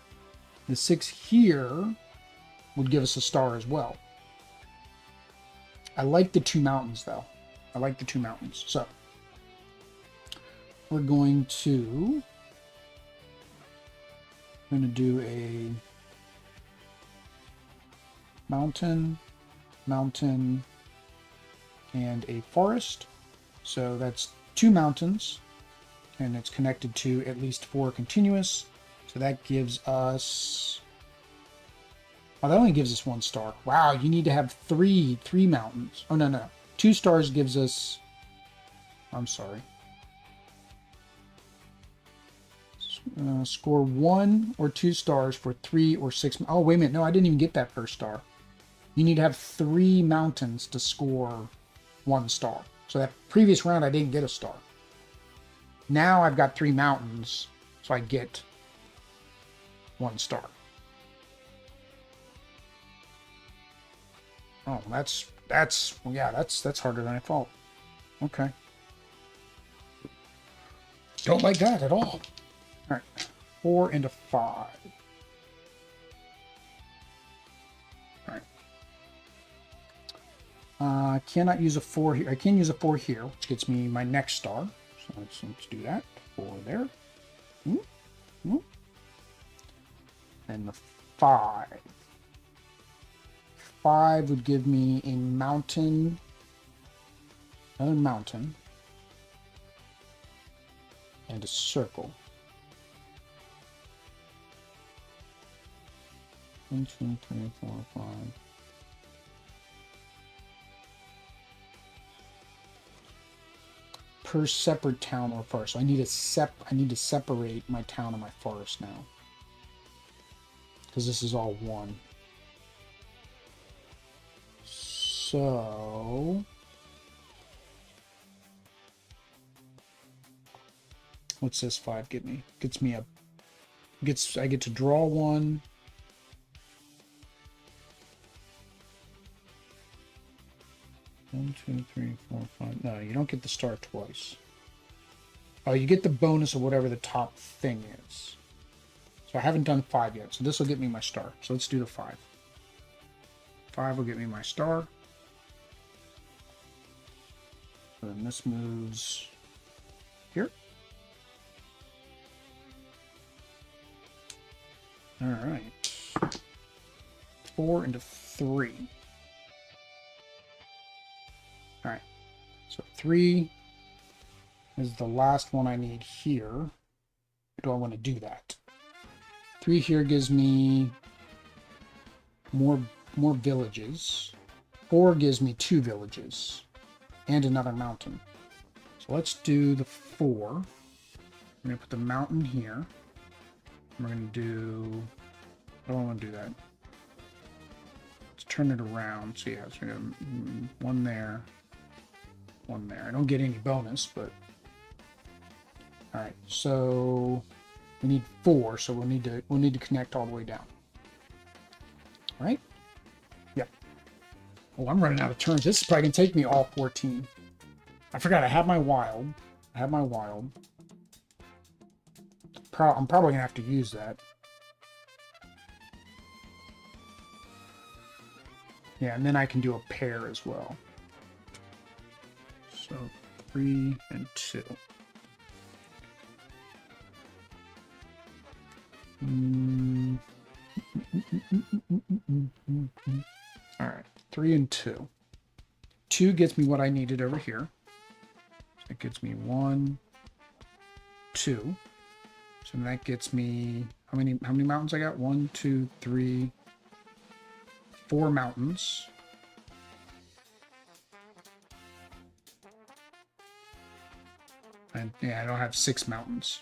The 6 here would give us a star as well. I like the 2 mountains, though. I like the 2 mountains. So, we're going to do a mountain, mountain, and a forest. So that's 2 mountains, and it's connected to at least 4 continuous. So that gives us... oh, that only gives us 1 star. Wow, you need to have 3 mountains. Oh, no. 2 stars gives us... I'm sorry. Score 1 or 2 stars for 3 or 6... oh, wait a minute. No, I didn't even get that first star. You need to have 3 mountains to score 1 star. So that previous round, I didn't get a star. Now I've got 3 mountains, so I get 1 star. Oh, that's harder than I thought. Okay. Don't like that at all. All right, 4 into 5. All right. I cannot use a 4 here. I can use a 4 here, which gets me my next star. So let's do that. 4 there. And the 5. 5 would give me a mountain, another mountain, and a circle. 1, 2, 3, 4, 5. Per separate town or forest. So I need to separate my town and my forest now, because this is all one. So what's this 5 get me? I get to draw 1. One, 2, 3, 4, 5. No, you don't get the star twice. Oh, you get the bonus of whatever the top thing is. So I haven't done 5 yet. So this will get me my star. So let's do the 5. 5 will get me my star. So then this moves here. All right. 4 into 3. All right. So 3 is the last one I need here. Do I want to do that? 3 here gives me more villages. 4 gives me 2 villages and another mountain. So let's do the 4. I'm going to put the mountain here. We're going to do... I don't want to do that. Let's turn it around. So yeah, so we got 1 there, 1 there. I don't get any bonus, but... Alright, so we need 4, so we'll need to connect all the way down. Right? Yep. Oh, I'm running out of turns. This is probably going to take me all 14. I forgot I have my wild. I'm probably going to have to use that. Yeah, and then I can do a pair as well. So 3 and 2. All right, 3 and 2. 2 gets me what I needed over here. So it gets me 1, 2. So that gets me how many mountains I got? 1, 2, 3, 4 mountains. And yeah, I don't have 6 mountains.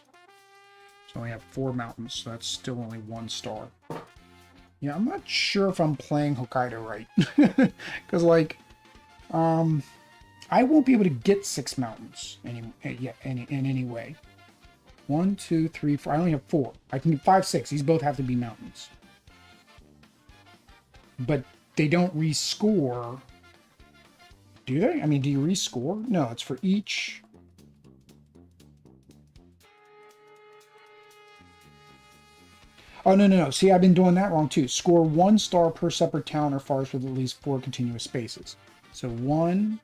So I only have 4 mountains, so that's still only 1 star. Yeah, I'm not sure if I'm playing Hokkaido right. Because, like, I won't be able to get 6 mountains in any way. 1, 2, 3, 4. I only have 4. I can get 5, 6. These both have to be mountains. But they don't rescore. Do they? I mean, do you rescore? No, it's for each... Oh, no. See, I've been doing that wrong, too. Score 1 star per separate town or forest with at least 4 continuous spaces. So 1,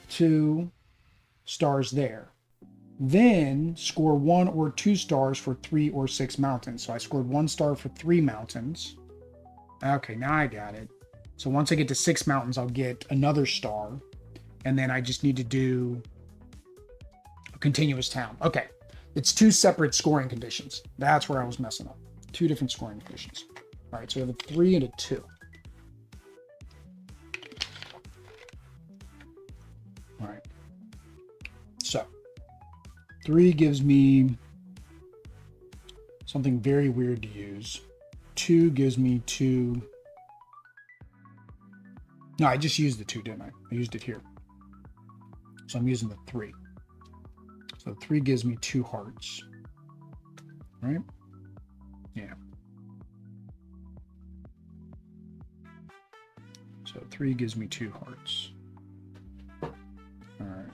2 stars there. Then score 1 or 2 stars for 3 or 6 mountains. So I scored 1 star for 3 mountains. Okay, now I got it. So once I get to 6 mountains, I'll get another star. And then I just need to do a continuous town. Okay, it's 2 separate scoring conditions. That's where I was messing up. 2 different scoring conditions. All right, so we have a 3 and a 2. All right. So 3 gives me something very weird to use. 2 gives me 2 No, I just used the 2, didn't I? I used it here. So I'm using the 3. So 3 gives me 2 hearts. Right? Yeah. So 3 gives me 2 hearts. All right.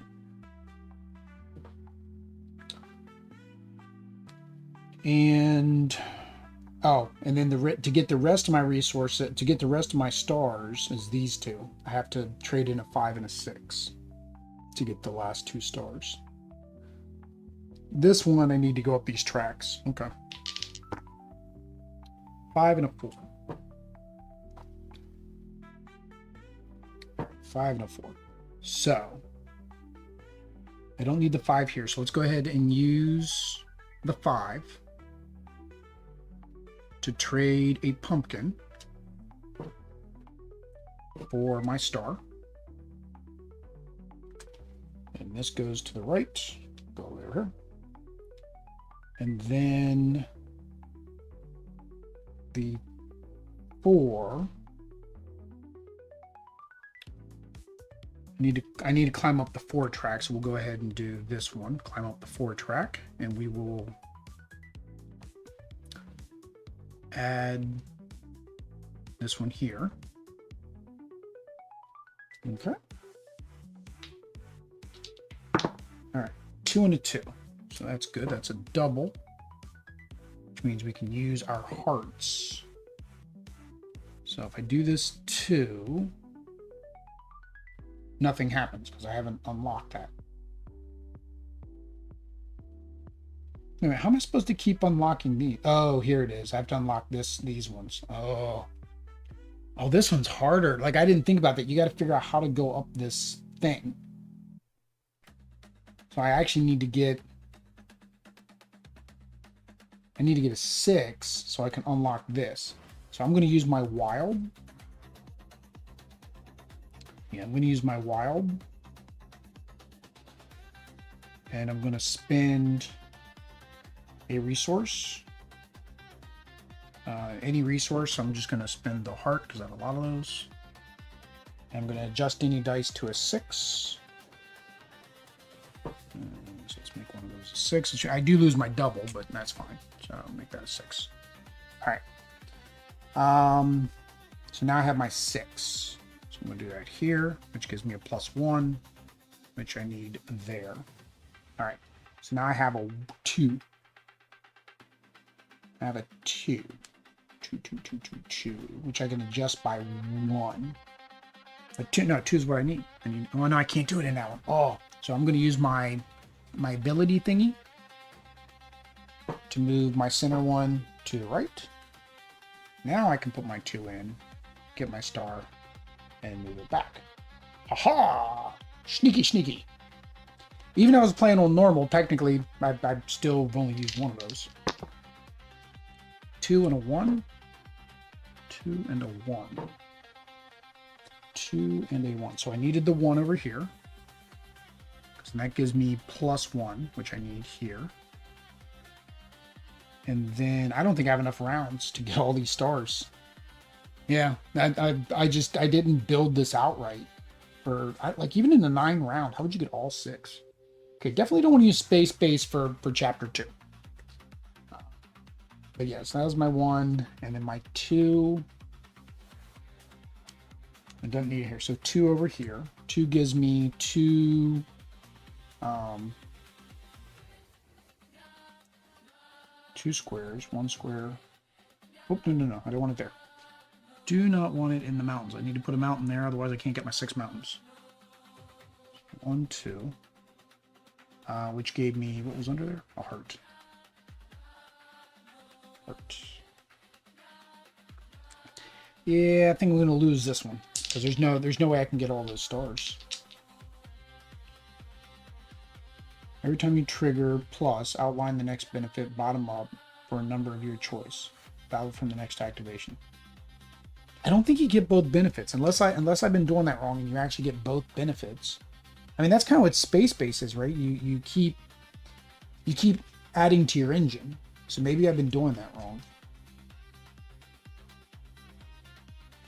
And and then to get the rest of my resources, to get the rest of my stars is these 2. I have to trade in a 5 and a 6 to get the last 2 stars. This one I need to go up these tracks. Okay. 5 and a 4. 5 and a 4. So I don't need the 5 here. So let's go ahead and use the 5 to trade a pumpkin for my star. And this goes to the right. Go over here. And then the 4. I need to climb up the 4 track, so we'll go ahead and do this one. Climb up the 4 track, and we will add this one here. Okay. All right, 2 and a 2. So that's good. That's a double, which means we can use our hearts. So if I do this 2, nothing happens because I haven't unlocked that. Anyway, how am I supposed to keep unlocking these? Oh, here it is. I have to unlock these ones. Oh, this one's harder. Like, I didn't think about that. You got to figure out how to go up this thing. So I actually need to get a 6 so I can unlock this. So I'm going to use my wild. Yeah, I'm going to use my wild. And I'm going to spend a resource. Any resource. I'm just going to spend the heart because I have a lot of those. I'm going to adjust any dice to a 6. So let's make one of those a 6. I do lose my double, but that's fine. So I'll make that a 6. All right. So now I have my 6. So I'm going to do that here, which gives me a +1, which I need there. All right. So now I have a 2. I have a 2. 2, which I can adjust by 1. But 2 is what I need. Oh no, I can't do it in that one. Oh, so I'm going to use my ability thingy to move my center one to the right. Now I can put my 2 in, get my star, and move it back. Haha! Sneaky, sneaky. Even though I was playing on normal, technically, I still have only used one of those. 2 and a 1. 2 and a 1. 2 and a 1. So I needed the 1 over here. So that gives me +1, which I need here. And then I don't think I have enough rounds to get all these stars. Yeah, I didn't build this outright. Like even in the 9 round, how would you get all 6? Okay, definitely don't want to use space base for chapter 2. But yes, yeah, so that was my 1, and then my 2. I don't need it here. So 2 over here. 2 gives me 2. 2 squares. 1 square. Oh, no. I don't want it there. Do not want it in the mountains. I need to put a mountain there, otherwise I can't get my 6 mountains. 1, 2. Which gave me, what was under there? A heart. Yeah, I think I'm going to lose this one because there's no way I can get all those stars. Every time you trigger plus, outline the next benefit bottom up for a number of your choice. Valid from the next activation. I don't think you get both benefits unless I've been doing that wrong and you actually get both benefits. I mean, that's kind of what space base is, right? You keep adding to your engine. So maybe I've been doing that wrong.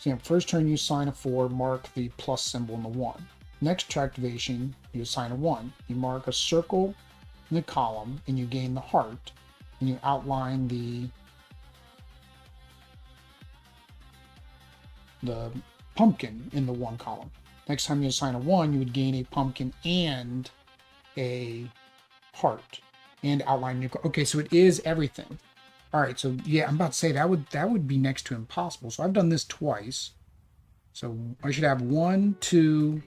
So yeah, first turn you assign a 4, mark the plus symbol in the 1. Next activation, you assign a 1. You mark a circle in the column, and you gain the heart, and you outline the pumpkin in the 1 column. Next time you assign a 1, you would gain a pumpkin and a heart, and outline new. Okay, so it is everything. All right, so yeah, I'm about to say that would be next to impossible. So I've done this twice. So I should have 1, 2,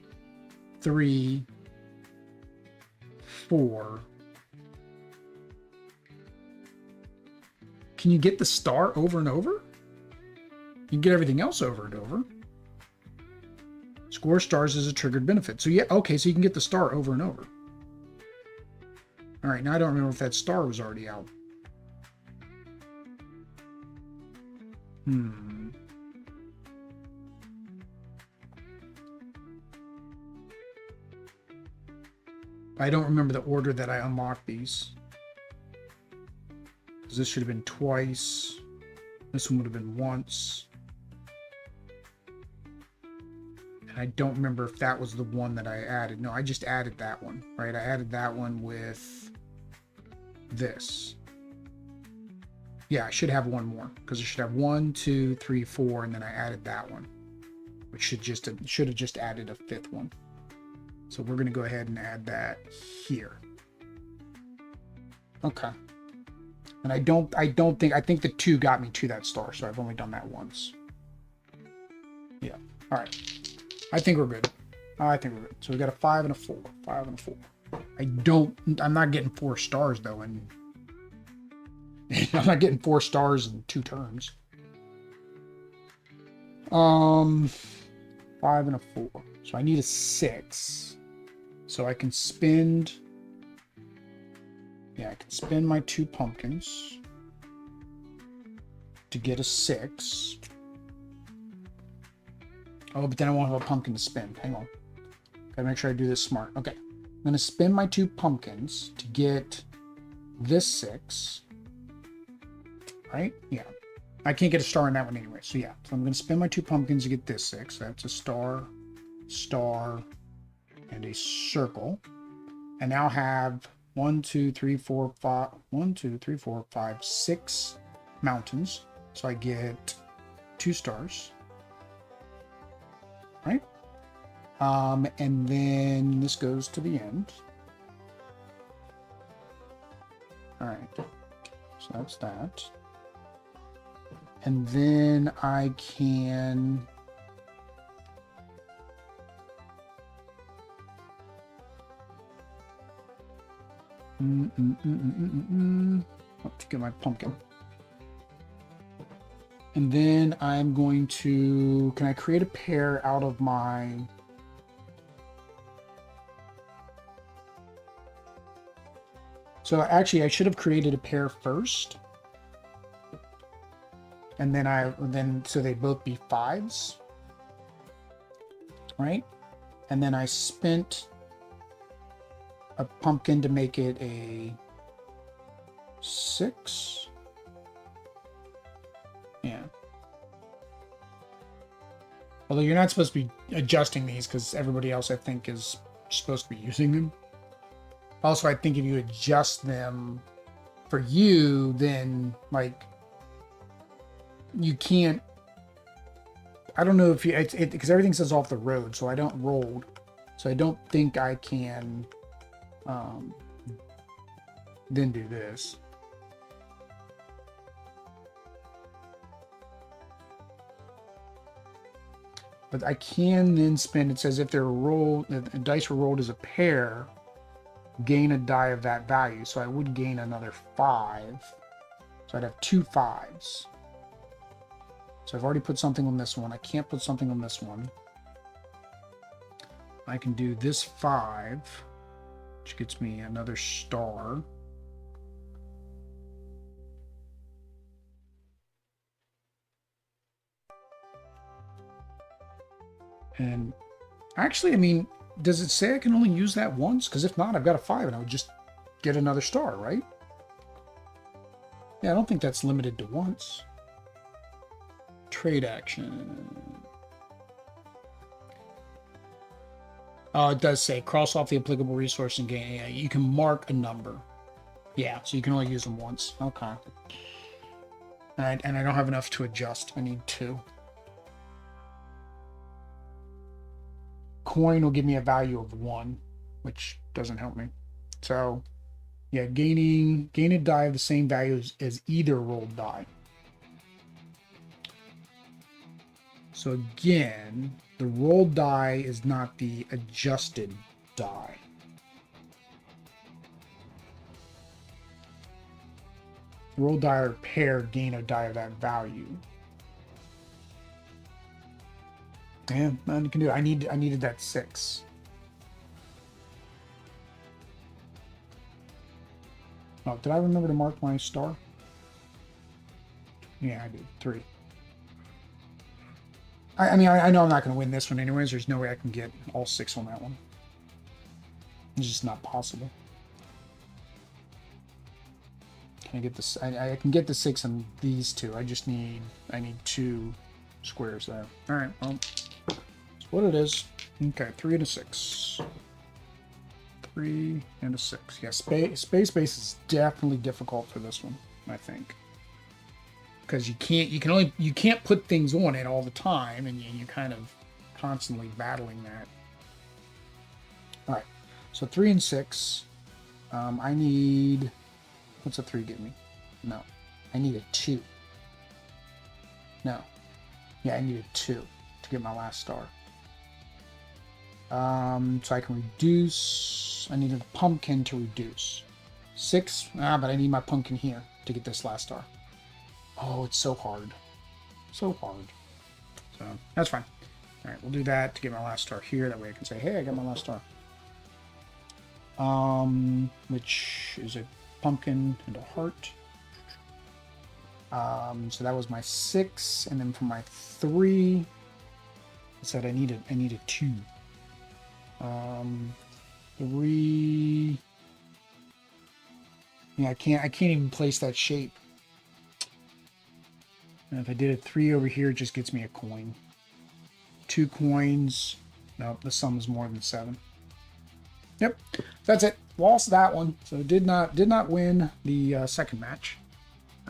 3, 4. Can you get the star over and over? You can get everything else over and over. Score stars is a triggered benefit. So yeah, okay, so you can get the star over and over. All right, now I don't remember if that star was already out. I don't remember the order that I unlocked these. Because this should have been twice. This one would have been once. And I don't remember if that was the one that I added. No, I just added that one, right? I added that one with this. Yeah, I should have one more because I should have 1, 2, 3, 4, and then I added that one, which should have just added a 5th one. So we're going to go ahead and add that here. Okay. And I think the 2 got me to that star, so I've only done that once. Yeah. All right. I think we're good. So we got a 5 and a 4. 5 and a 4. I'm not getting 4 stars though, and I'm not getting 4 stars in 2 turns. 5 and a 4. So I need a 6. So I can spend. Yeah, I can spend my 2 pumpkins to get a 6. Oh, but then I won't have a pumpkin to spend. Hang on. Gotta make sure I do this smart. Okay. I'm gonna spend my 2 pumpkins to get this 6. Right? Yeah. I can't get a star in that one anyway. So yeah. So I'm gonna spend my 2 pumpkins to get this 6. That's a star, and a circle. And now have 1, 2, 3, 4, 5. 1, 2, 3, 4, 5, 6 mountains. So I get 2 stars. Right? And then this goes to the end. All right. So that's that. And then I can to get my pumpkin. And then I'm going to, can I create a pair out of my, so actually I should have created a pair first. And then so they both be 5s. Right? And then I spent a pumpkin to make it a 6. Yeah. Although you're not supposed to be adjusting these because everybody else, I think, is supposed to be using them. Also, I think if you adjust them for you, then, like, you can't... I don't know if you... because everything says off the road, so I don't rolled. So I don't think I can then do this. But I can then spend, it says if they're rolled, if the dice were rolled as a pair, gain a die of that value. So I would gain another 5. So I'd have 2 5s. So I've already put something on this one. I can't put something on this one. I can do this 5, which gets me another star. And actually, I mean, does it say I can only use that once? Because if not, I've got a 5 and I would just get another star, right? Yeah, I don't think that's limited to once. Trade action. It does say cross off the applicable resource and gain. Yeah, you can mark a number. Yeah, so you can only use them once. Okay. And I don't have enough to adjust. I need 2. Coin will give me a value of 1, which doesn't help me. So, yeah, gain a die of the same value as either rolled die. So again, the rolled die is not the adjusted die. Roll die or pair gain a die of that value. Yeah, man, you can do it. I needed that 6. Oh, did I remember to mark my star? Yeah, I did. 3. I mean, I know I'm not going to win this one anyways. There's no way I can get all 6 on that one. It's just not possible. Can I get this? I can get the 6 on these 2. I need 2 squares there. All right, well, that's what it is. Okay, 3 and a 6. 3 and a 6. Yeah, space base is definitely difficult for this one, I think. Because you can't put things on it all the time, and you're kind of constantly battling that. All right, so 3 and 6. I need, what's a 3 give me? No, I need a 2. No, yeah, I need a 2 to get my last star. So I can reduce. I need a pumpkin to reduce 6. But I need my pumpkin here to get this last star. Oh, it's so hard. So hard. So, that's fine. Alright, we'll do that to get my last star here. That way I can say, hey, I got my last star. Which is a pumpkin and a heart. So that was my 6. And then for my 3, I said I need a 2. 3... Yeah, I can't even place that shape. And if I did a 3 over here, it just gets me a coin. 2 coins. Nope, the sum is more than 7. Yep, that's it. Lost that one. So did not win the second match.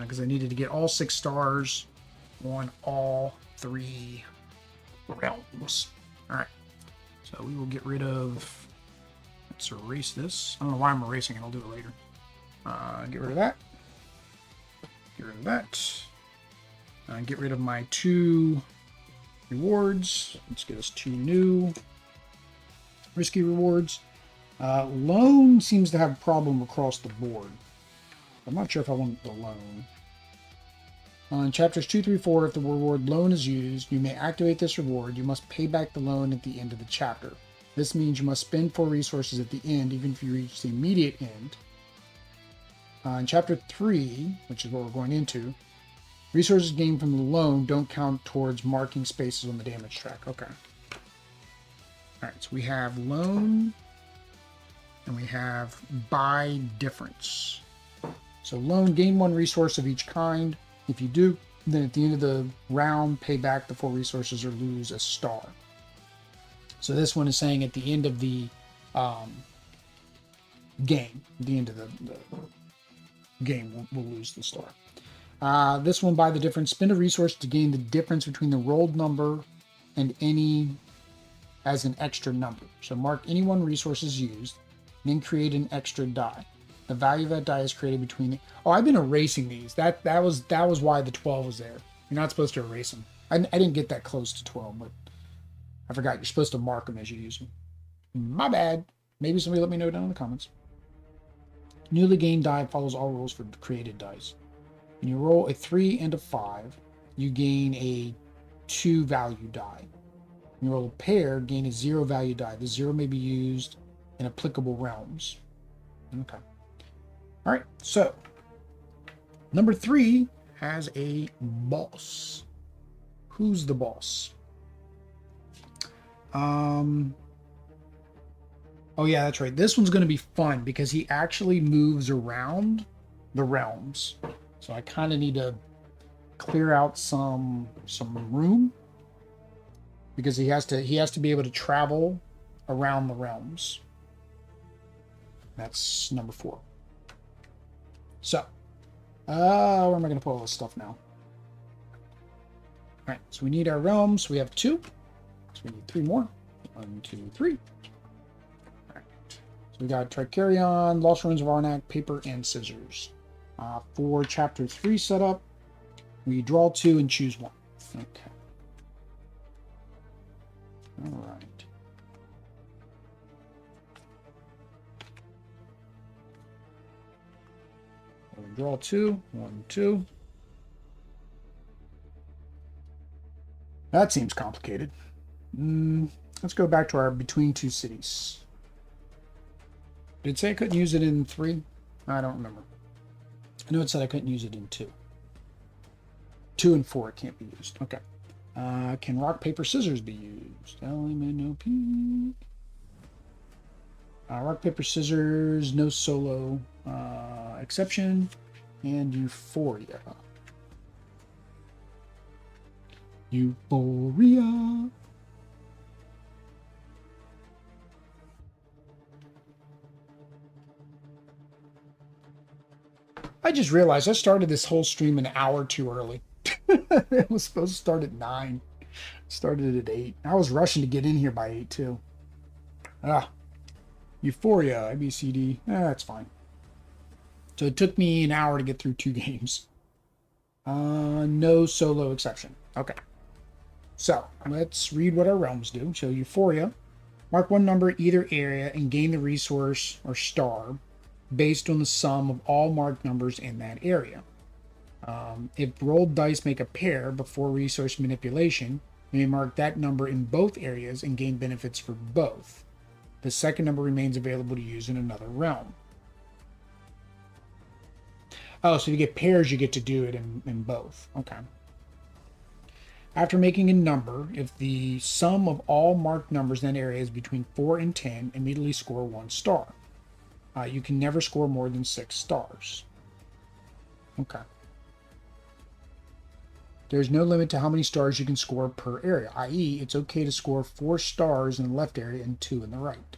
Because I needed to get all 6 stars on all 3 realms. Alright. So we will get rid of... Let's erase this. I don't know why I'm erasing it. I'll do it later. Get rid of that. Get rid of that. Get rid of my 2 rewards. Let's get us 2 new risky rewards. Loan seems to have a problem across the board. I'm not sure if I want the loan. In chapters 2, 3, 4, if the reward loan is used, you may activate this reward. You must pay back the loan at the end of the chapter. This means you must spend 4 resources at the end, even if you reach the immediate end. In chapter 3, which is what we're going into, resources gained from the loan don't count towards marking spaces on the damage track. Okay. Alright, so we have loan, and we have buy difference. So loan, gain 1 resource of each kind. If you do, then at the end of the round, pay back the 4 resources or lose a star. So this one is saying at the end of the game, at the end of the game, we'll lose the star. This one, buy the difference. Spend a resource to gain the difference between the rolled number and any as an extra number. So mark any 1 resource is used, then create an extra die. The value of that die is created between... Oh, I've been erasing these. That was why the 12 was there. You're not supposed to erase them. I didn't get that close to 12, but I forgot. You're supposed to mark them as you use them. My bad. Maybe somebody let me know down in the comments. Newly gained die follows all rules for created dice. When you roll a 3 and a 5, you gain a 2 value die. When you roll a pair, gain a 0 value die. The 0 may be used in applicable realms. Okay. Alright, so number 3 has a boss. Who's the boss? Oh yeah, that's right. This one's going to be fun because he actually moves around the realms. So I kind of need to clear out some room because he has to be able to travel around the realms. That's number 4. So, where am I going to put all this stuff now? All right, so we need our realms. We have 2. So we need 3 more. 1, 2, 3. All right. So we got Tricarion, Lost Ruins of Arnak, paper, and scissors. For chapter 3 setup, we draw 2 and choose 1. Okay. All right. We'll draw 2. 1, 2. That seems complicated. Let's go back to our between 2 cities. Did it say I couldn't use it in 3? I don't remember. I know it said I couldn't use it in 2. 2 and 4 it can't be used. Okay. Can rock, paper, scissors be used? LMNOP. Rock, paper, scissors, no solo exception, and Euphoria. Euphoria. I just realized I started this whole stream an hour too early. It was supposed to start at 9. Started at 8. I was rushing to get in here by 8 too. Euphoria, ABCD. That's fine. So it took me an hour to get through 2 games. No solo exception. Okay. So let's read what our realms do. So Euphoria. Mark 1 number either area and gain the resource or star based on the sum of all marked numbers in that area. If rolled dice make a pair before resource manipulation, you may mark that number in both areas and gain benefits for both. The second number remains available to use in another realm. Oh, so if you get pairs, you get to do it in both. Okay. After making a number, if the sum of all marked numbers in that area is between 4 and 10, immediately score 1 star. You can never score more than 6 stars. Okay. There's no limit to how many stars you can score per area, i.e. it's okay to score 4 stars in the left area and 2 in the right.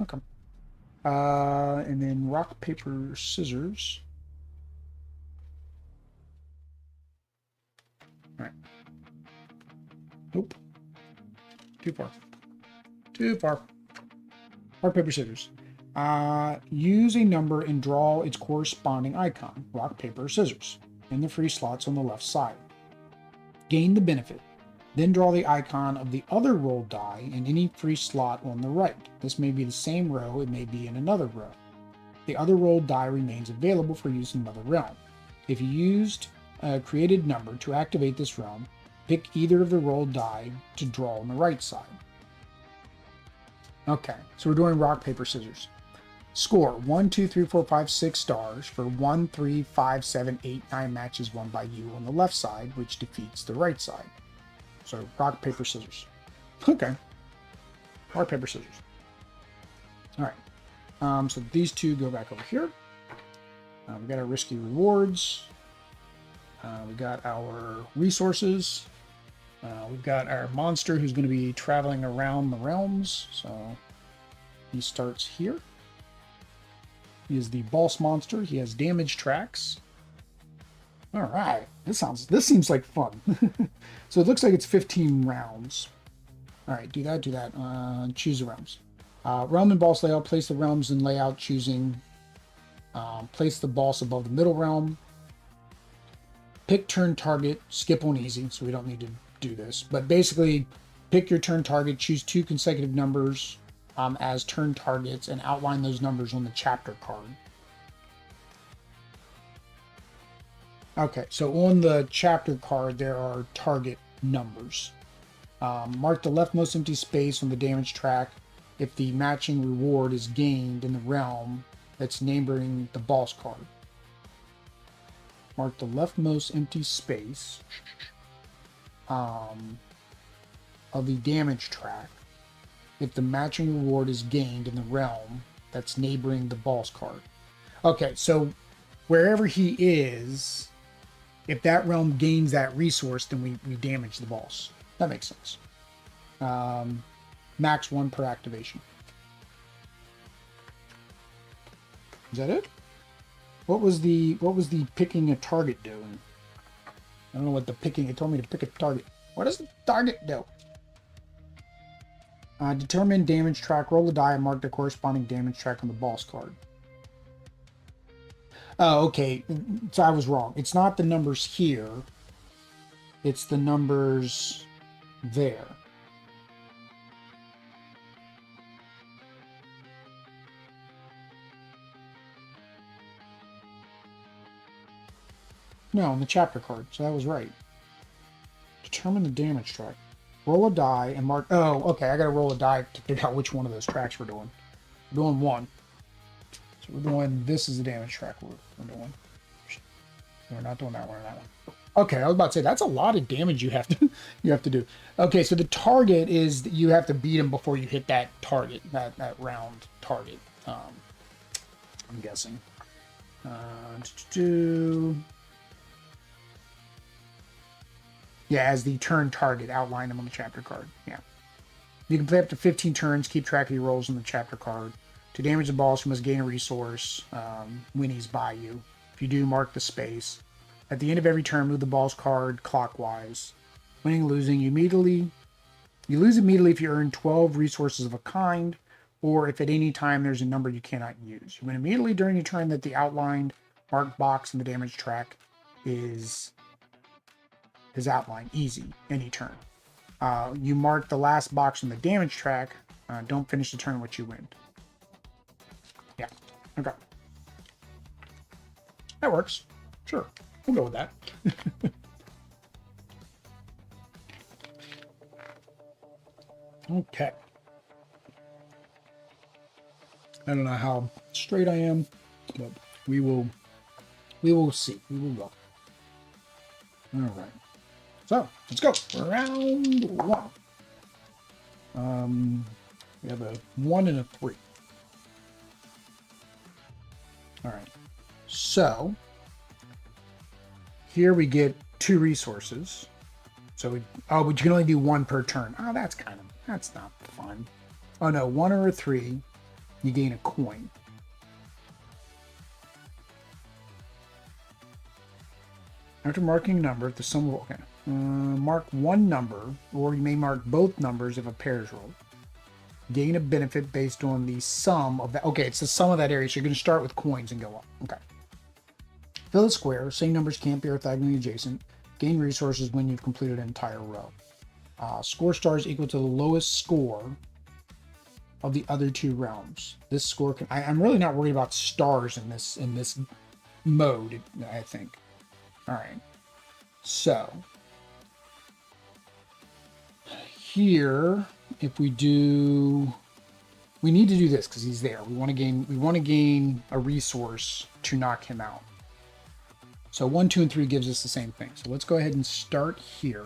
Okay. And then rock, paper, scissors. All right. Nope. Too far. Too far. Rock, paper, scissors. Use a number and draw its corresponding icon, rock, paper, scissors, in the free slots on the left side. Gain the benefit. Then draw the icon of the other rolled die in any free slot on the right. This may be the same row, it may be in another row. The other rolled die remains available for use in another realm. If you used a created number to activate this realm, pick either of the rolled die to draw on the right side. Okay, so we're doing rock, paper, scissors. Score 1, 2, 3, 4, 5, 6 stars for 1, 3, 5, 7, 8, 9 matches won by you on the left side, which defeats the right side. So rock, paper, scissors. Okay. Rock, paper, scissors. All right. So these 2 go back over here. We got our risky rewards. We got our resources. We've got our monster who's going to be traveling around the realms. So he starts here. He is the boss monster. He has damage tracks. All right, this seems like fun. So it looks like it's 15 rounds. All right, do that. Choose the realms. Realm and boss layout. Place the realms in layout. Choosing. Place the boss above the middle realm. Pick turn target. Skip on easy, so we don't need to do this. But basically, pick your turn target. Choose 2 consecutive numbers as turn targets and outline those numbers on the chapter card. Okay, so on the chapter card, there are target numbers. Mark the leftmost empty space on the damage track if the matching reward is gained in the realm that's neighboring the boss card. Mark the leftmost empty space of the damage track if the matching reward is gained in the realm that's neighboring the boss card. Okay, so wherever he is, if that realm gains that resource, then we damage the boss. That makes sense. Max 1 per activation. Is that it? What was the picking a target doing? I don't know what the picking. It told me to pick a target. What does the target do? Determine damage track. Roll a die and mark the corresponding damage track on the boss card. Oh, okay. So I was wrong. It's not the numbers here. It's the numbers there. No, on the chapter card. So that was right. Determine the damage track. Roll a die and mark. Oh, okay. I got to roll a die to figure out which one of those tracks we're doing. We're doing one. So we're doing. This is the damage track we're doing. We're not doing that one or that one. Okay, I was about to say that's a lot of damage you have to do. Okay, so the target is that you have to beat him before you hit that target, that round target. I'm guessing. Yeah, as the turn target, outline them on the chapter card. Yeah. You can play up to 15 turns, keep track of your rolls on the chapter card. To damage the boss, you must gain a resource when he's by you. If you do, mark the space. At the end of every turn, move the boss card clockwise. Winning and losing, you lose immediately if you earn 12 resources of a kind, or if at any time there's a number you cannot use. You win immediately during your turn that the outlined marked box in the damage track is outlined. Easy, any turn. You mark the last box in the damage track. Don't finish the turn which you win. Yeah, okay. That works. Sure, we'll go with that. Okay. I don't know how straight I am, but we will see. We will go. All right. So let's go. Round one. We have a 1 and a 3. All right. So here we get 2 resources. So but you can only do 1 per turn. Oh, that's not fun. Oh no, 1 or a 3, you gain a coin. After marking a number, if the sum of mark 1 number, or you may mark both numbers if a pair is rolled. Gain a benefit based on the sum of that. Okay, it's the sum of that area, so you're going to start with coins and go up. Okay. Fill a square. Same numbers can't be orthogonally adjacent. Gain resources when you've completed an entire row. Score stars equal to the lowest score of the other 2 realms. This score can. I'm really not worried about stars in this mode. I think. All right. So here, if we need to do this because he's there. We want to gain a resource to knock him out. So 1, 2, and 3 gives us the same thing. So let's go ahead and start here.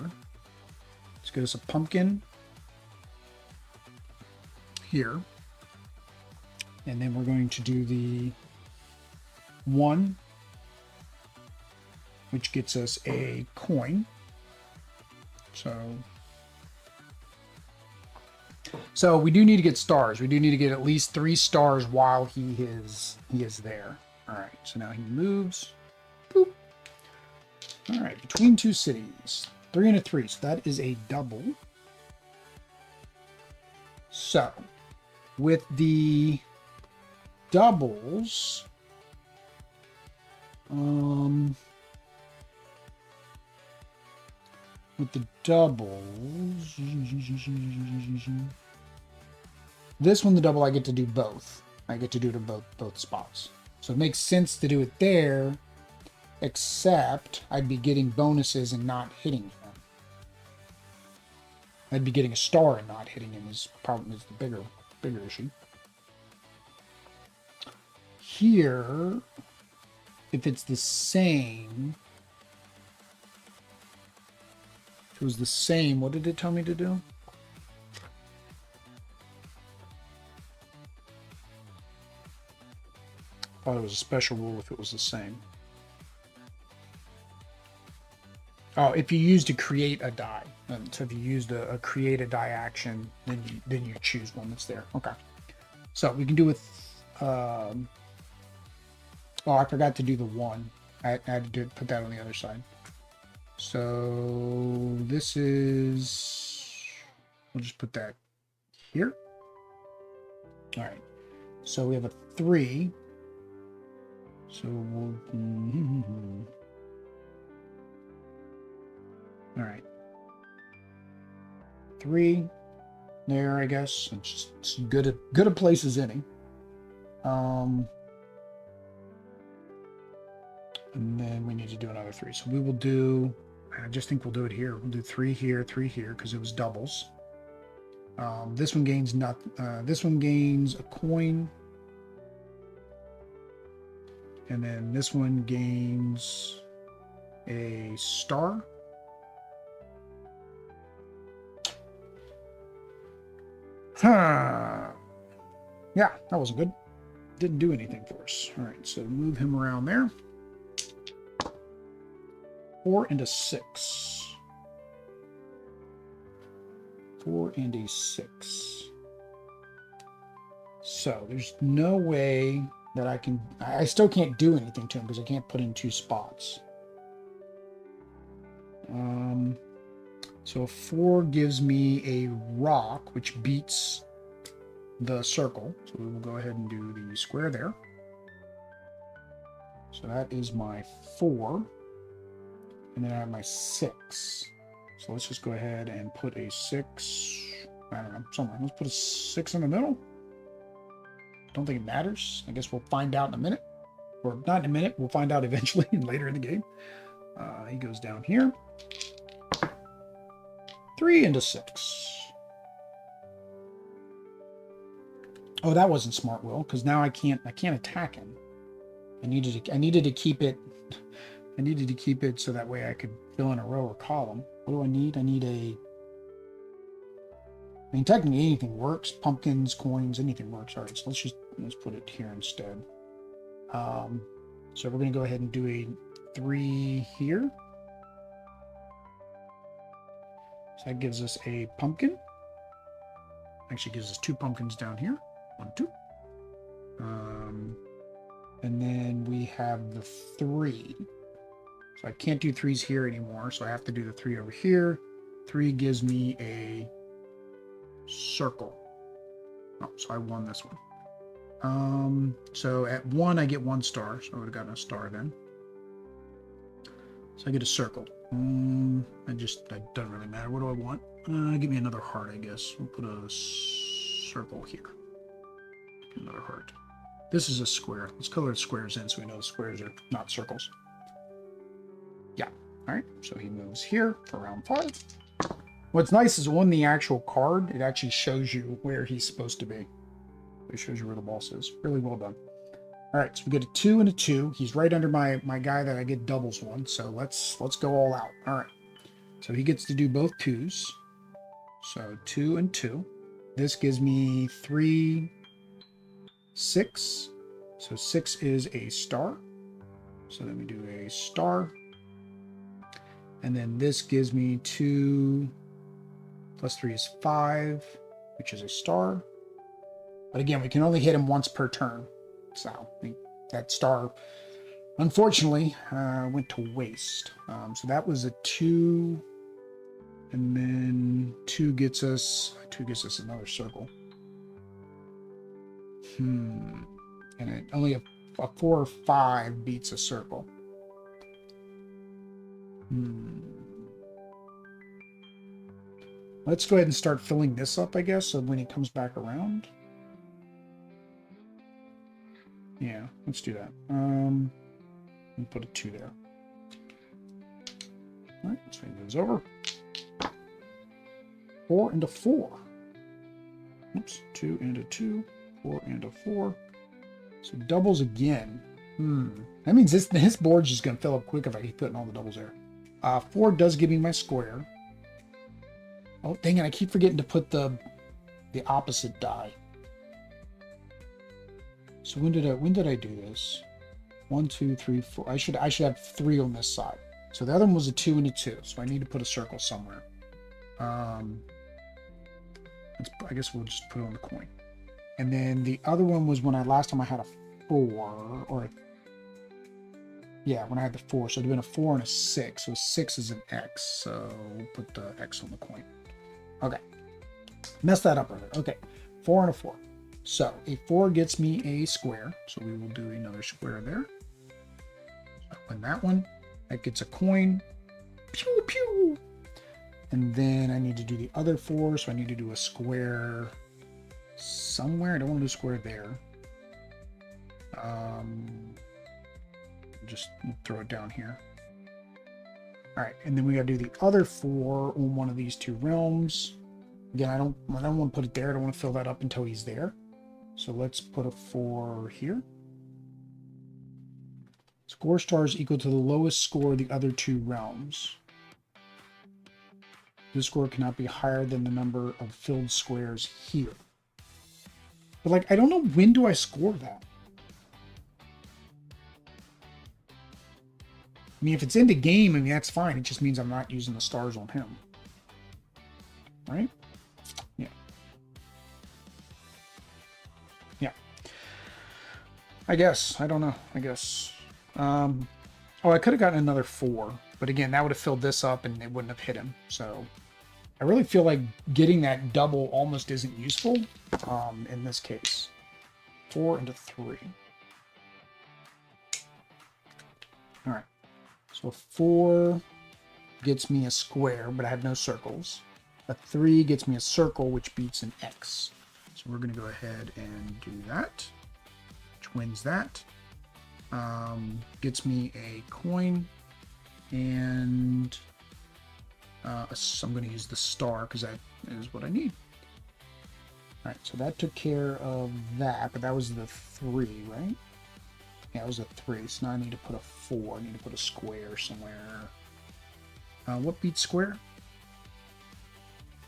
Let's get us a pumpkin here. And then we're going to do the 1, which gets us a coin. So we do need to get stars. We do need to get at least 3 stars while he is there. All right, so now he moves. Boop. All right, between 2 cities. 3 and a 3, so that is a double. So with the doubles, this one, the double, I get to do both. I get to do it to both spots. So it makes sense to do it there, except I'd be getting bonuses and not hitting him. I'd be getting a star and not hitting him is the bigger issue. Here, if it's the same, if it was the same, what did it tell me to do? Thought it was a special rule if it was the same. Oh, if you use to create a die. So if you used a create a die action, then you choose one that's there. Okay. So we can do with. Oh, I forgot to do the one. I had to put that on the other side. So this is. We'll just put that here. All right. So we have a 3. So we'll. All right. 3 there, I guess. It's just good a place as any. And then we need to do another 3. So we will do, I just think we'll do it here. We'll do 3 here, 3 here, because it was doubles. This one gains this one gains a coin. And then this one gains a star. Huh. Yeah, that wasn't good. Didn't do anything for us. All right, so move him around there. 4 and a 6. 4 and a 6. So there's no way that I can. I still can't do anything to him because I can't put in 2 spots. So a 4 gives me a rock, which beats the circle. So we will go ahead and do the square there. So that is my 4. And then I have my 6. So let's just go ahead and put a 6. I don't know, somewhere. Let's put a 6 in the middle. Don't think it matters. I guess we'll find out in a minute. Or not in a minute. We'll find out eventually later in the game. He goes down here. 3 and a 6. Oh, that wasn't smart, Will, because now I can't attack him. I needed to keep it. I needed to keep it so that way I could fill in a row or column. What do I need? I need a. I mean, technically anything works. Pumpkins, coins, anything works. All right, so let's put it here instead. So we're going to go ahead and do a 3 here. So that gives us a pumpkin. Actually gives us 2 pumpkins down here. 1, 2. And then we have the 3. So I can't do 3s here anymore, so I have to do the 3 over here. 3 gives me a circle. Oh, so I won this one. So at 1 I get 1 star, so I would have gotten a star then. So I get a circle. That doesn't really matter. What do I want? Give me another heart, I guess. We'll put a circle here. Another heart. This is a square. Let's color the squares in so we know the squares are not circles. Yeah. All right. So he moves here for round 5. What's nice is on the actual card, it actually shows you where he's supposed to be. It shows you where the boss is. Really well done. All right. So we get a 2 and a 2. He's right under my guy that I get doubles one. So let's go all out. All right. So he gets to do both 2s. So 2 and 2. This gives me 3, 6. So 6 is a star. So then we do a star. And then this gives me 2 plus 3 is 5, which is a star. But again, we can only hit him once per turn. So that star, unfortunately, went to waste. So that was a 2. And then 2 gets us another circle. And only a 4 or 5 beats a circle. Let's go ahead and start filling this up, I guess, so when he comes back around. Yeah, let's do that. And put a 2 there. All right, so he moves over. 4 and a 4. Oops, 2 and a 2, 4 and a 4. So doubles again. That means his board's just going to fill up quick if I keep putting all the doubles there. 4 does give me my square. Oh, dang it, I keep forgetting to put the opposite die. So when did I do this? 1, 2, 3, 4. I should have 3 on this side. So the other one was a 2 and a 2. So I need to put a circle somewhere. I guess we'll just put it on the coin. And then the other one was when last time I had a 4, or when I had the 4. So it would have been a 4 and a 6. So 6 is an X. So we'll put the X on the coin. Okay. Messed that up earlier. Okay. 4 and a 4. So a 4 gets me a square. So we will do another square there. So win that one. That gets a coin. Pew, pew. And then I need to do the other 4. So I need to do a square somewhere. I don't want to do a square there. Just throw it down here. All right, and then we got to do the other 4 on one of these 2 realms. Again, I don't want to put it there. I don't want to fill that up until he's there. So let's put a 4 here. Score stars equal to the lowest score of the other 2 realms. This score cannot be higher than the number of filled squares here. But like, I don't know, when do I score that? I mean, if it's in the game, I mean, that's fine. It just means I'm not using the stars on him. Right? Yeah. Yeah. I guess. I don't know. I guess. Oh, I could have gotten another 4. But again, that would have filled this up and it wouldn't have hit him. So I really feel like getting that double almost isn't useful in this case. 4 into 3. All right. So a 4 gets me a square, but I have no circles. A 3 gets me a circle, which beats an X. So we're going to go ahead and do that, which wins that. Gets me a coin, and I'm going to use the star because that is what I need. All right, so that took care of that, but that was the 3, right? Yeah, it was a 3, so now I need to put a 4. I need to put a square somewhere. What beats square?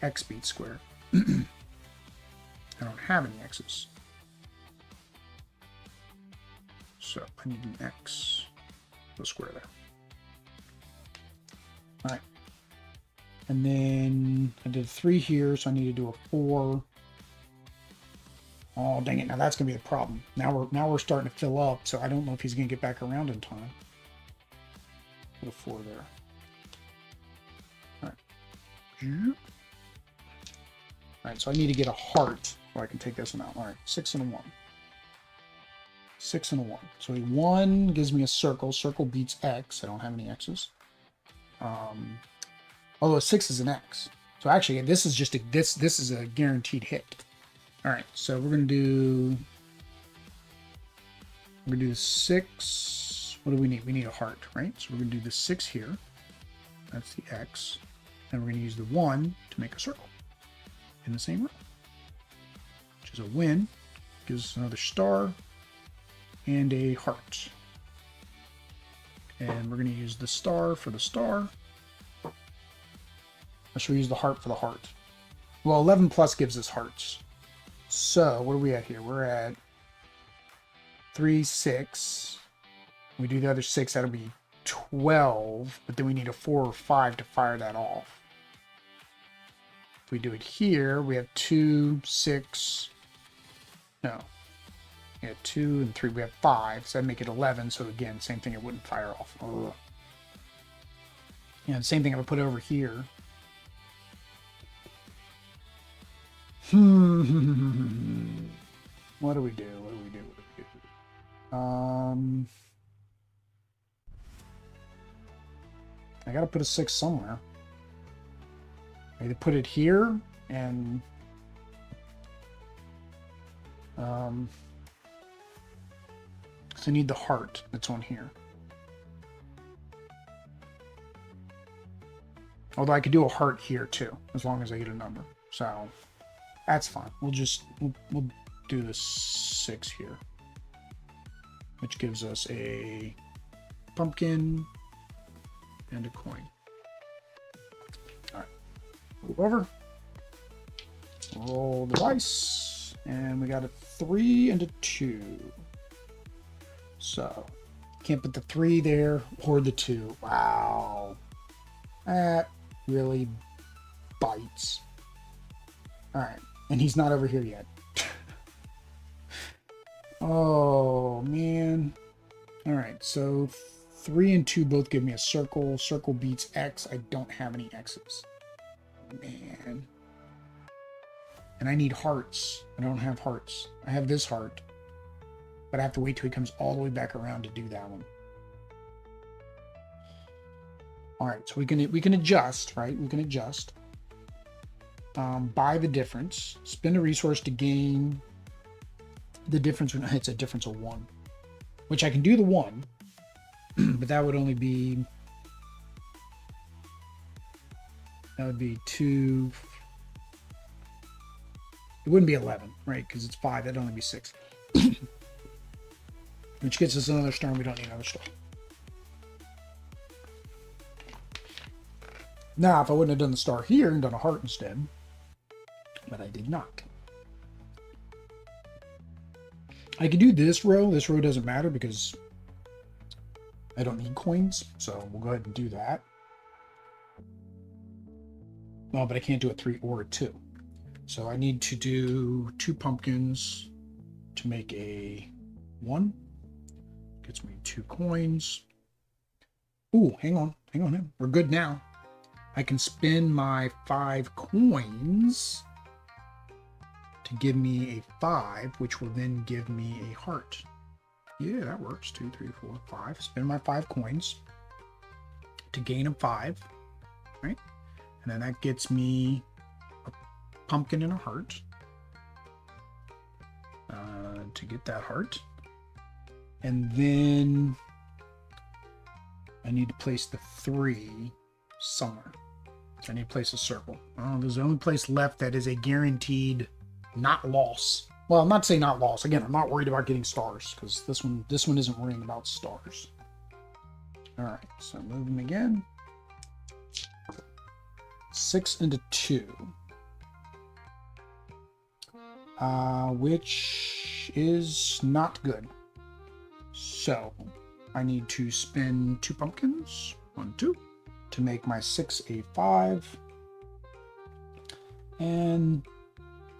X beats square. I don't have any X's. So I need an X. Put a square there. All right. And then I did a 3 here, so I need to do a 4. Oh, dang it. Now that's going to be the problem. Now we're starting to fill up, so I don't know if he's going to get back around in time. Put a 4 there. All right. All right, so I need to get a heart, or I can take this one out. All right, 6 and a 1. 6 and a 1. So a 1 gives me a circle. Circle beats X. I don't have any X's. Although a 6 is an X. So actually, this is just this is a guaranteed hit. All right, so we're gonna do 6. What do we need? We need a heart, right? So we're gonna do the 6 here. That's the X, and we're gonna use the 1 to make a circle in the same row, which is a win. Gives us another star and a heart. And we're gonna use the star for the star. Or should we use the heart for the heart? Well, 11 plus gives us hearts. So what are we at here? We're at 3, 6. We do the other 6, that'll be 12, but then we need a 4 or 5 to fire that off. If we do it here, we have 2, 6. No. We have 2 and 3. We have 5, so that'd make it 11. So again, same thing, it wouldn't fire off. Ugh. Yeah, the same thing I would put over here. What do we do? What do we do? What do we do? I gotta put a 6 somewhere. I either put it here and so I need the heart that's on here. Although I could do a heart here too, as long as I get a number. So that's fine. We'll do the 6 here, which gives us a pumpkin and a coin. All right, move over, roll the dice, and we got a 3 and a 2. So can't put the 3 there or the 2. Wow. That really bites. Alright. And he's not over here yet. Oh, man. Alright, so 3 and 2 both give me a circle. Circle beats X. I don't have any X's. Man. And I need hearts. I don't have hearts. I have this heart. But I have to wait till he comes all the way back around to do that one. Alright, so we can adjust, right? We can adjust. Buy the difference. Spend a resource to gain the difference. It's a difference of 1. Which I can do the 1. But that would only be... That would be 2... It wouldn't be 11, right? Because it's 5. That'd only be 6. Which gets us another star, and we don't need another star. Now, if I wouldn't have done the star here and done a heart instead, but I did not. I could do this row. This row doesn't matter because I don't need coins, so we'll go ahead and do that. No, but I can't do a 3 or a 2. So I need to do 2 pumpkins to make a 1. Gets me 2 coins. Ooh, hang on. We're good now. I can spend my 5 coins to give me a 5, which will then give me a heart. Yeah, that works. 2, 3, 4, 5. Spend my 5 coins to gain a 5, right? And then that gets me a pumpkin and a heart to get that heart. And then I need to place the 3 somewhere. So I need to place a circle. Oh, there's the only place left that is a guaranteed not loss. Well, I'm not saying not loss. Again, I'm not worried about getting stars because this one isn't worrying about stars. All right, so move them again. 6 into 2, which is not good. So I need to spend 2 pumpkins, 1, 2, to make my 6 a 5. And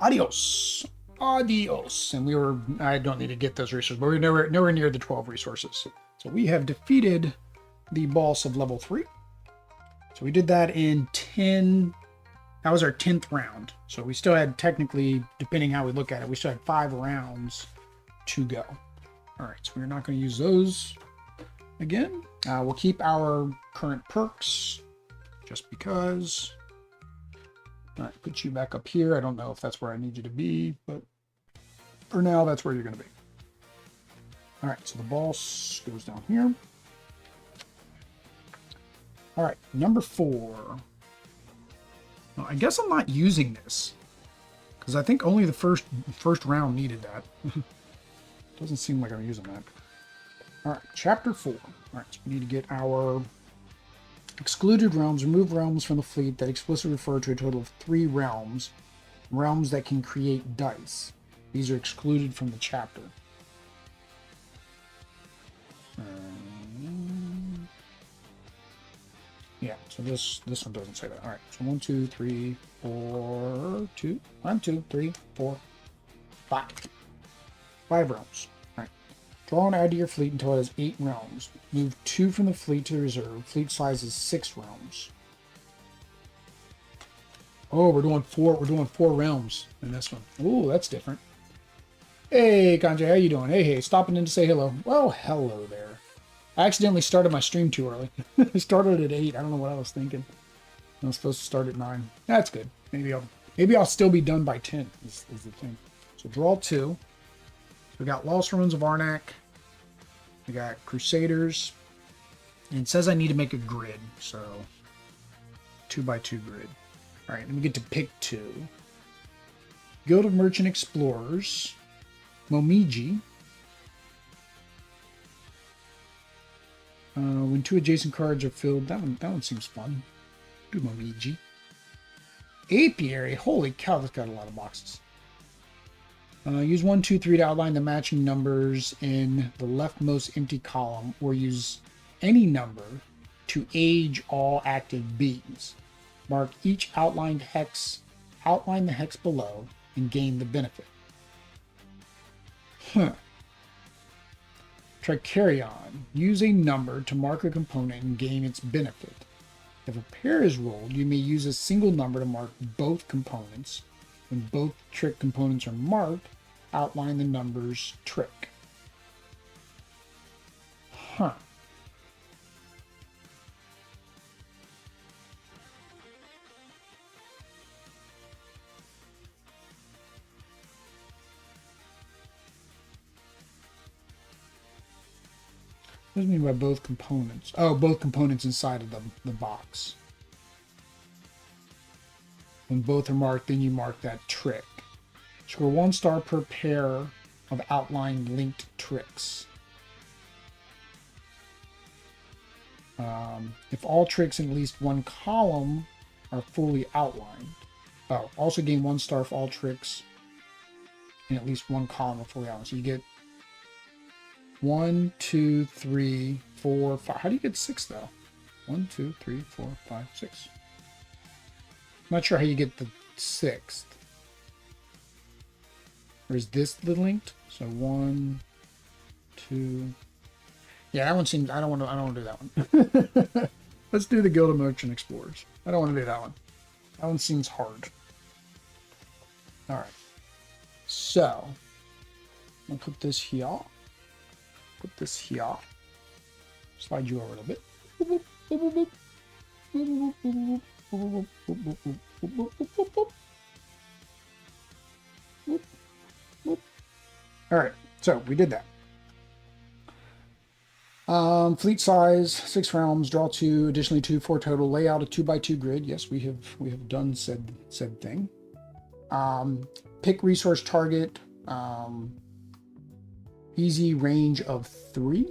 adios. And I don't need to get those resources, but we're nowhere near the 12 resources. So we have defeated the boss of level 3. So we did that in 10. That was our 10th round. So we still had, technically, depending how we look at it, we still had 5 rounds to go. All right, so we're not going to use those again. We'll keep our current perks just because. All right, put you back up here. I don't know if that's where I need you to be, but for now, that's where you're going to be. All right, so the boss goes down here. All right, number 4. Well, I guess I'm not using this because I think only the first round needed that. Doesn't seem like I'm using that. All right, chapter 4. All right, so we need to get our excluded realms. Remove realms from the fleet that explicitly refer to a total of 3 realms. Realms that can create dice. These are excluded from the chapter. Yeah, so this one doesn't say that. All right, so 1, 2, 3, 4, 2, 1, 2, 3, 4, 5. 5 realms. All right. Draw and add to your fleet until it has 8 realms. Move 2 from the fleet to the reserve. Fleet size is 6 realms. Oh, we're doing 4 realms in this one. Ooh, that's different. Hey, Kanji, how you doing? Hey, stopping in to say hello. Well, hello there. I accidentally started my stream too early. I started at 8. I don't know what I was thinking. I was supposed to start at 9. That's good. Maybe I'll still be done by 10 is the thing. So draw 2. So we got Lost Ruins of Arnak. We got Crusaders. And it says I need to make a grid. So 2x2 grid. All right, then we get to pick 2. Guild of Merchant Explorers. Momiji. When 2 adjacent cards are filled, that one seems fun. Do Momiji. Apiary, holy cow, that's got a lot of boxes. Use 1, 2, 3 to outline the matching numbers in the leftmost empty column, or use any number to age all active bees. Mark each outline the hex below, and gain the benefit. Tricarion. Use a number to mark a component and gain its benefit. If a pair is rolled, you may use a single number to mark both components. When both trick components are marked, outline the numbers trick. Huh. What does it mean by both components? Oh, both components inside of the box. When both are marked, then you mark that trick. Score 1 star per pair of outlined linked tricks. If all tricks in at least one column are fully outlined. Oh, also gain 1 star for all tricks in at least one column are fully outlined. So you get 1, 2, 3, 4, 5. How do you get 6 though? 1, 2, 3, 4, 5, 6. I'm not sure how you get the 6th. Or is this the linked? So 1, 2. Yeah, that one seems. I don't want to do that one. Let's do the Guild of Merchant Explorers. I don't want to do that one. That one seems hard. All right. So I'll put this here. Put this here. Slide you over a little bit. All right, so we did that. Fleet size 6 realms, draw 2, additionally 2, 4 total. Layout a 2x2 grid. Yes, we have done said thing. Pick resource target. Easy range of 3.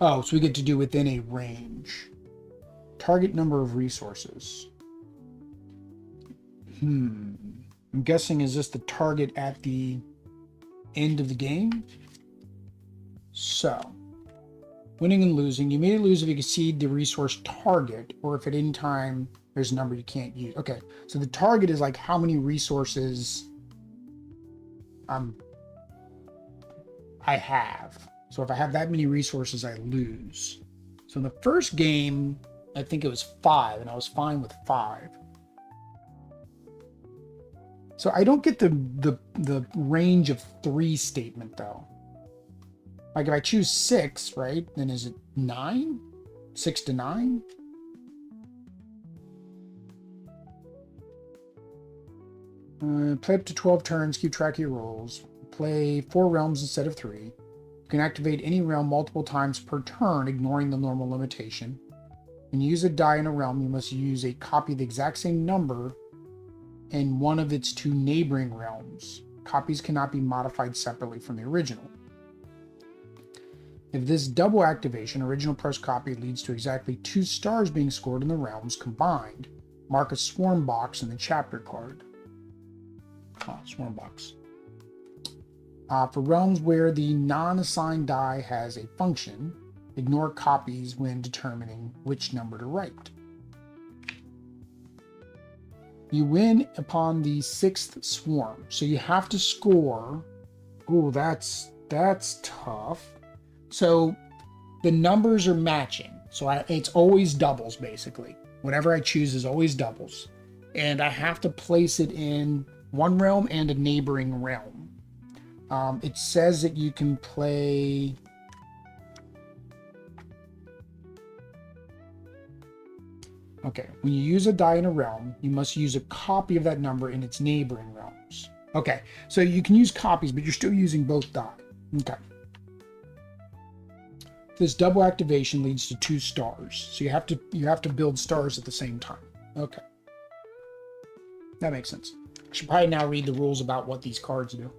Oh, so we get to do within a range. Target number of resources. I'm guessing, is this the target at the end of the game? So, winning and losing. You may lose if you exceed the resource target, or if at any time there's a number you can't use. Okay, so the target is like how many resources I have. So if I have that many resources, I lose. So in the first game, I think it was 5, and I was fine with 5. So I don't get the range of 3 statement though. Like if I choose 6, right, then is it 9? 6 to 9? Play up to 12 turns, keep track of your rolls. Play 4 realms instead of 3. You can activate any realm multiple times per turn, ignoring the normal limitation. When you use a die in a realm, you must use a copy of the exact same number in one of its 2 neighboring realms. Copies cannot be modified separately from the original. If this double activation, original press copy, leads to exactly 2 stars being scored in the realms combined, mark a swarm box in the chapter card. Swarm box. For realms where the non-assigned die has a function, ignore copies when determining which number to write. You win upon the 6th swarm, so you have to score. Ooh, that's tough. So the numbers are matching, so it's always doubles basically. Whatever I choose is always doubles, and I have to place it in one realm and a neighboring realm. It says that you can play. Okay, when you use a die in a realm, you must use a copy of that number in its neighboring realms. Okay, so you can use copies, but you're still using both die. Okay. This double activation leads to 2 stars, so you have to build stars at the same time. Okay, that makes sense. I should probably now read the rules about what these cards do.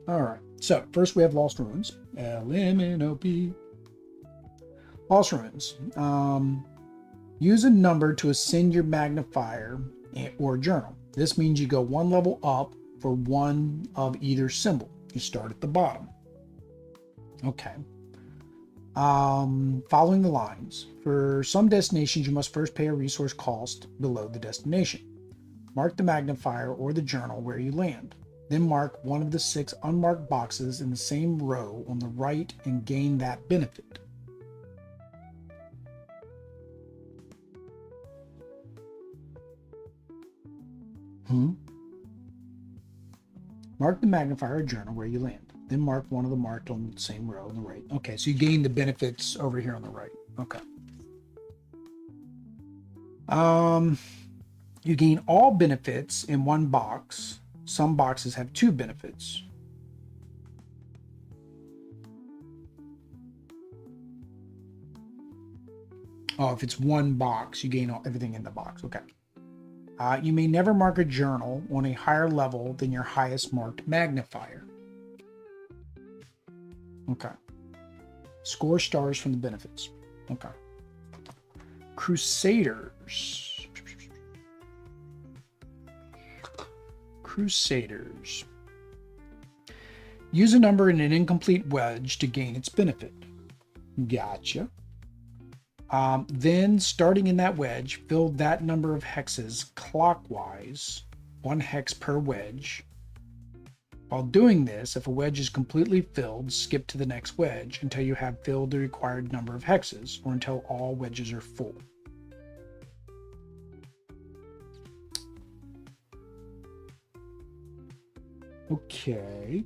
All right, So first we have Lost Ruins. LMNOP. Lost Ruins. Use a number to ascend your magnifier or journal. This means you go one level up for one of either symbol. You start at the bottom. Okay. Following the lines. For some destinations, you must first pay a resource cost below the destination. Mark the magnifier or the journal where you land. Then mark one of the 6 unmarked boxes in the same row on the right and gain that benefit. Mark the magnifier or journal where you land. Then mark one of the marked on the same row on the right. Okay, so you gain the benefits over here on the right. Okay. You gain all benefits in one box. Some boxes have 2 benefits. Oh, if it's one box, you gain everything in the box. Okay. You may never mark a journal on a higher level than your highest marked magnifier. Okay. Score stars from the benefits. Okay. Crusaders. Crusaders. Use a number in an incomplete wedge to gain its benefit. Gotcha. Then, starting in that wedge, fill that number of hexes clockwise, 1 hex per wedge. While doing this, if a wedge is completely filled, skip to the next wedge until you have filled the required number of hexes, or until all wedges are full. Okay.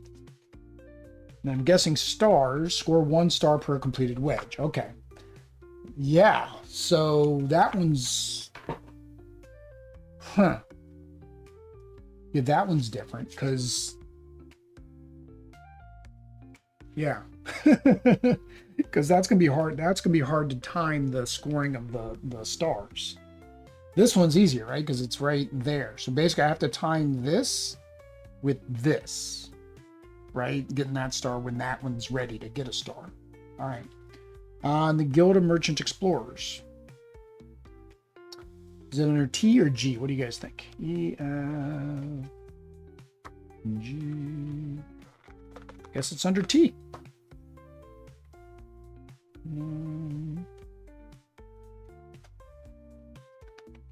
And I'm guessing stars, score 1 star per completed wedge. Okay. Yeah, so that one's, yeah, that one's different because, yeah, because that's gonna be hard. That's gonna be hard to time the scoring of the stars. This one's easier, right? Because it's right there. So basically, I have to time this with this, right? Getting that star when that one's ready to get a star. All right. On the Guild of Merchant Explorers. Is it under T or G? What do you guys think? E, G. Guess it's under T.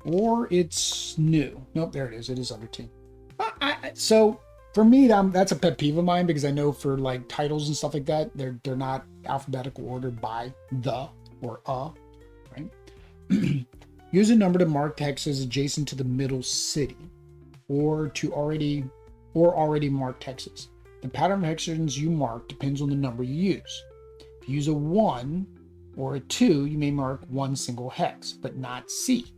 Or it's new. Nope, there it is. It is under T. So for me, that's a pet peeve of mine because I know for like titles and stuff like that, they're not alphabetical ordered by the or right? Use a number to mark hexes adjacent to the middle city, or already marked hexes. The pattern of hexagons you mark depends on the number you use. If you use a 1 or a 2, you may mark 1 single hex, but not C.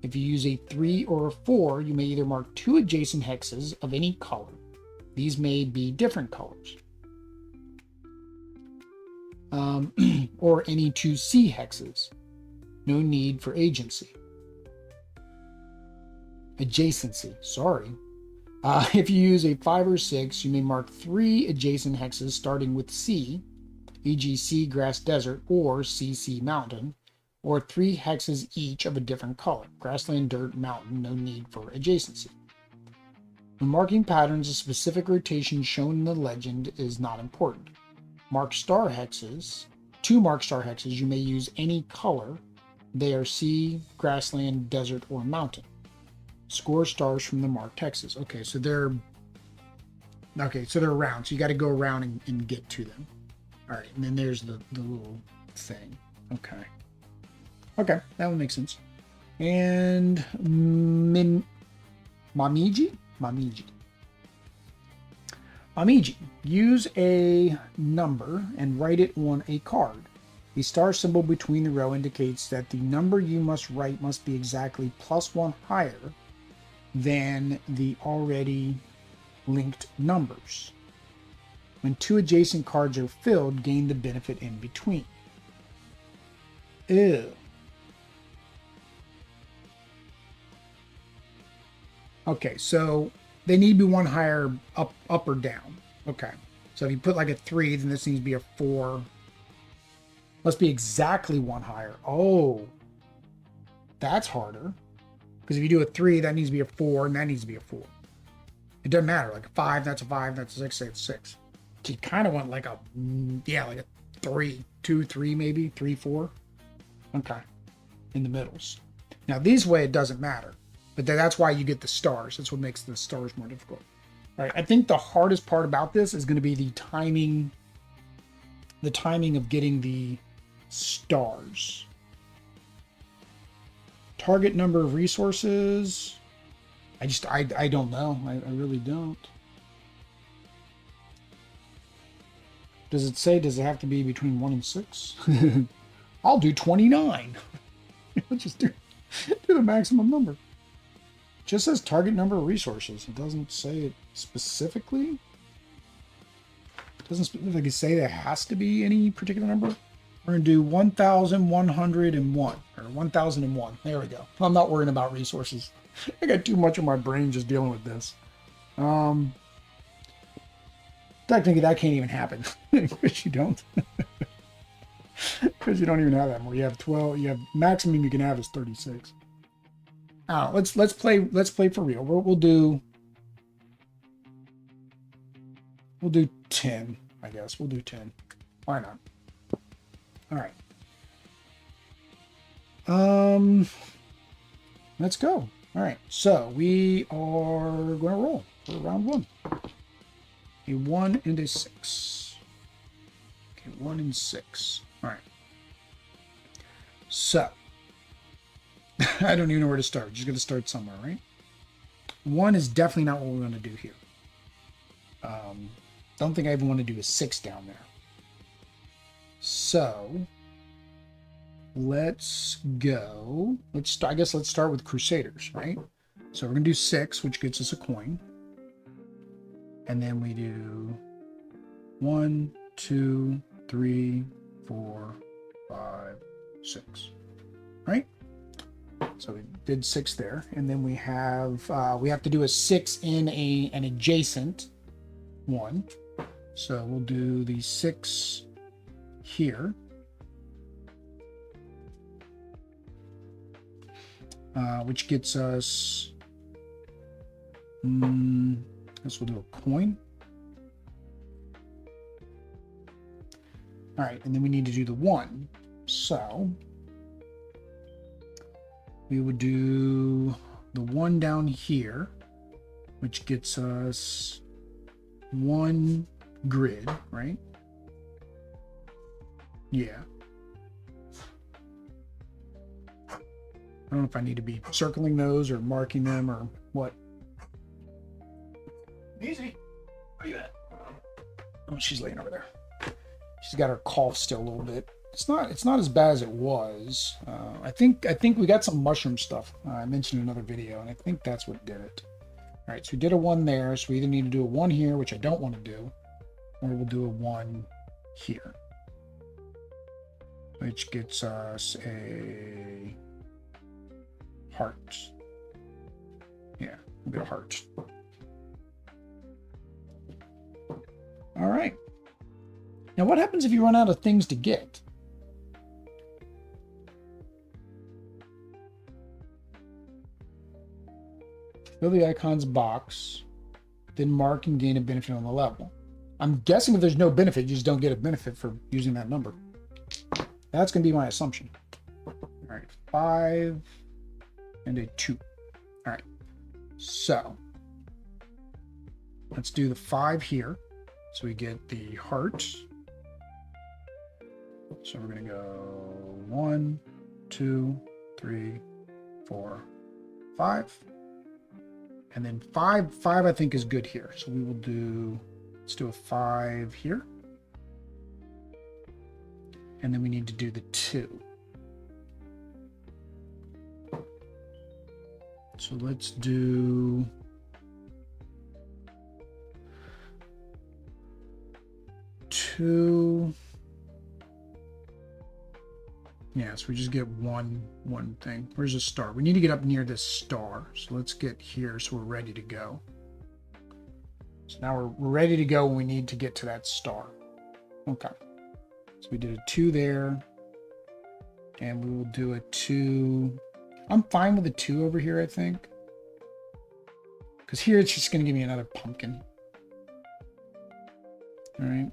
If you use a 3 or a 4, you may either mark 2 adjacent hexes of any color. These may be different colors. Or any 2 C hexes. No need for agency. Adjacency, sorry. If you use a 5 or 6, you may mark 3 adjacent hexes starting with C, e.g. C Grass Desert or CC Mountain, or 3 hexes each of a different color. Grassland, dirt, mountain, no need for adjacency. When marking patterns, a specific rotation shown in the legend is not important. Mark star hexes. To mark star hexes, you may use any color. They are sea, grassland, desert, or mountain. Score stars from the marked hexes. Okay, so they're around. So you got to go around and get to them. All right, and then there's the little thing. Okay. Okay, that one makes sense. And Mamiji. Use a number and write it on a card. The star symbol between the row indicates that the number you must write must be exactly +1 higher than the already linked numbers. When 2 adjacent cards are filled, gain the benefit in between. Ew. Okay, so they need to be 1 higher up or down. Okay. So if you put like a 3, then this needs to be a 4. Must be exactly 1 higher. Oh, that's harder. Because if you do a 3, that needs to be a 4, and that needs to be a 4. It doesn't matter. Like a 5, that's a 5, that's a 6, that's a 6. So you kind of want like a, yeah, like a 3, 2, 3 maybe, 3, 4. Okay, in the middles. Now this way it doesn't matter, but that's why you get the stars. That's what makes the stars more difficult. All right, I think the hardest part about this is going to be the timing of getting the stars. Target number of resources. I don't know. I really don't. Does it say, does it have to be between 1 and 6? I'll do 29. Let's just do the maximum number. It just says target number of resources. It doesn't say it specifically. It doesn't specifically say there has to be any particular number. We're going to do 1,101 or 1,001. There we go. I'm not worrying about resources. I got too much of my brain just dealing with this. Technically, that can't even happen because you don't. Because you don't even have that more. You have 12. You have maximum you can have is 36. Let's play for real. We'll do 10. I guess we'll do 10. Why not? All right. Let's go. All right. So we are going to roll for round 1. A 1 and a 6. Okay, 1 and 6. All right. So I don't even know where to start. We're just going to start somewhere, right? 1 is definitely not what we're going to do here. Don't think I even want to do a 6 down there. So let's go. I guess let's start with Crusaders, right? So we're going to do 6, which gets us a coin. And then we do 1, 2, 3, 4, 5, 6. Right? So we did 6 there. And then we have to do a 6 in an adjacent one. So we'll do the 6 here. Which gets us, I guess we'll do a coin. All right, and then we need to do the 1. So we would do the 1 down here, which gets us 1 grid, right? Yeah. I don't know if I need to be circling those or marking them or what. Easy. Where you at? Oh, she's laying over there. She's got her cough still a little bit. It's not as bad as it was. I think we got some mushroom stuff. I mentioned in another video, and I think that's what did it. All right, so we did a 1 there. So we either need to do a 1 here, which I don't want to do, or we'll do a 1 here, which gets us a heart. Yeah, we'll get a heart. All right. Now, what happens if you run out of things to get? Fill the icon's box, then mark and gain a benefit on the level. I'm guessing if there's no benefit, you just don't get a benefit for using that number. That's going to be my assumption. All right, 5 and a 2. All right, so let's do the 5 here. So we get the heart. So we're going to go 1, 2, 3, 4, 5. And then 5 I think is good here. So we will do, let's do a 5 here. And then we need to do the 2. So let's do 2. Yeah, so we just get one thing. Where's the star? We need to get up near this star. So let's get here so we're ready to go. So now we're ready to go when we need to get to that star. Okay. So we did a 2 there. And we will do a 2. I'm fine with a 2 over here, I think. Because here it's just going to give me another pumpkin. All right.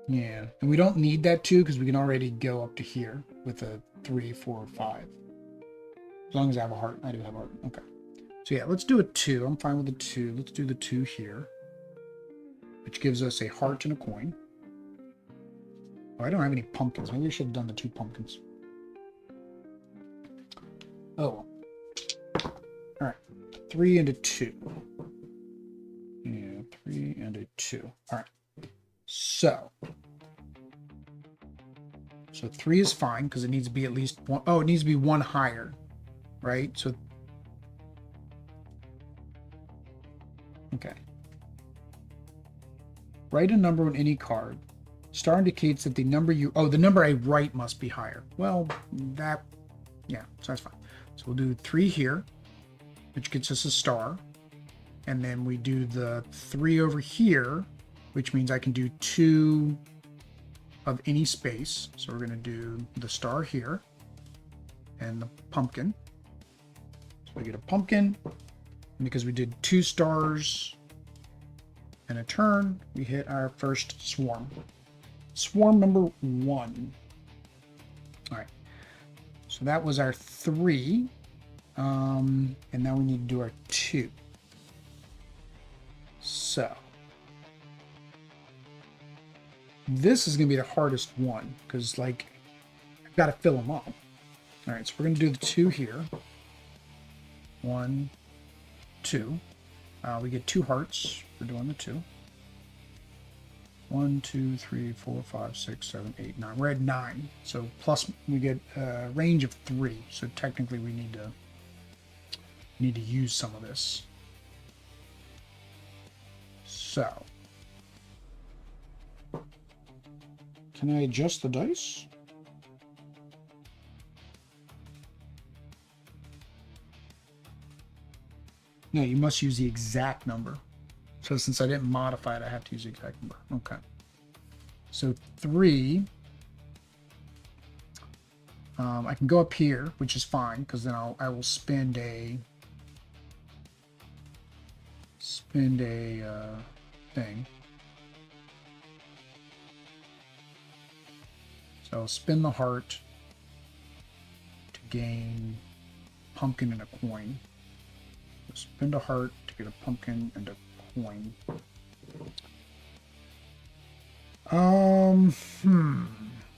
Yeah. And we don't need that 2 because we can already go up to here with a 3, 4, 5. As long as I have a heart. I do have a heart. Okay. So yeah, let's do a 2. I'm fine with a 2. Let's do the 2 here. Which gives us a heart and a coin. Oh, I don't have any pumpkins. Maybe I should have done the 2 pumpkins. Oh. Alright. 3 and a 2. Yeah, 3 and a 2. Alright. So 3 is fine because it needs to be at least 1. Oh, it needs to be 1 higher. Right? So okay. Write a number on any card. Star indicates that the number the number I write must be higher. Well, yeah, so that's fine. So we'll do 3 here, which gets us a star. And then we do the 3 over here, which means I can do 2 of any space. So we're going to do the star here and the pumpkin. So we get a pumpkin. And because we did 2 stars in a turn, we hit our first swarm. Swarm number 1. All right. So that was our 3. And now we need to do our 2. So this is going to be the hardest one because, like, I've got to fill them up. All right. So we're going to do the 2 here. 1, 2. We get 2 hearts for doing the 2. 1, 2, 3, 4, 5, 6, 7, 8, 9. We're at 9. So plus we get a range of 3. So technically we need to use some of this. So can I adjust the dice? No, you must use the exact number. So since I didn't modify it, I have to use the exact number. Okay. So 3. I can go up here, which is fine, because then I will spend a thing. So I'll spin the heart to gain pumpkin and a coin. So spend a heart to get a pumpkin and a coin.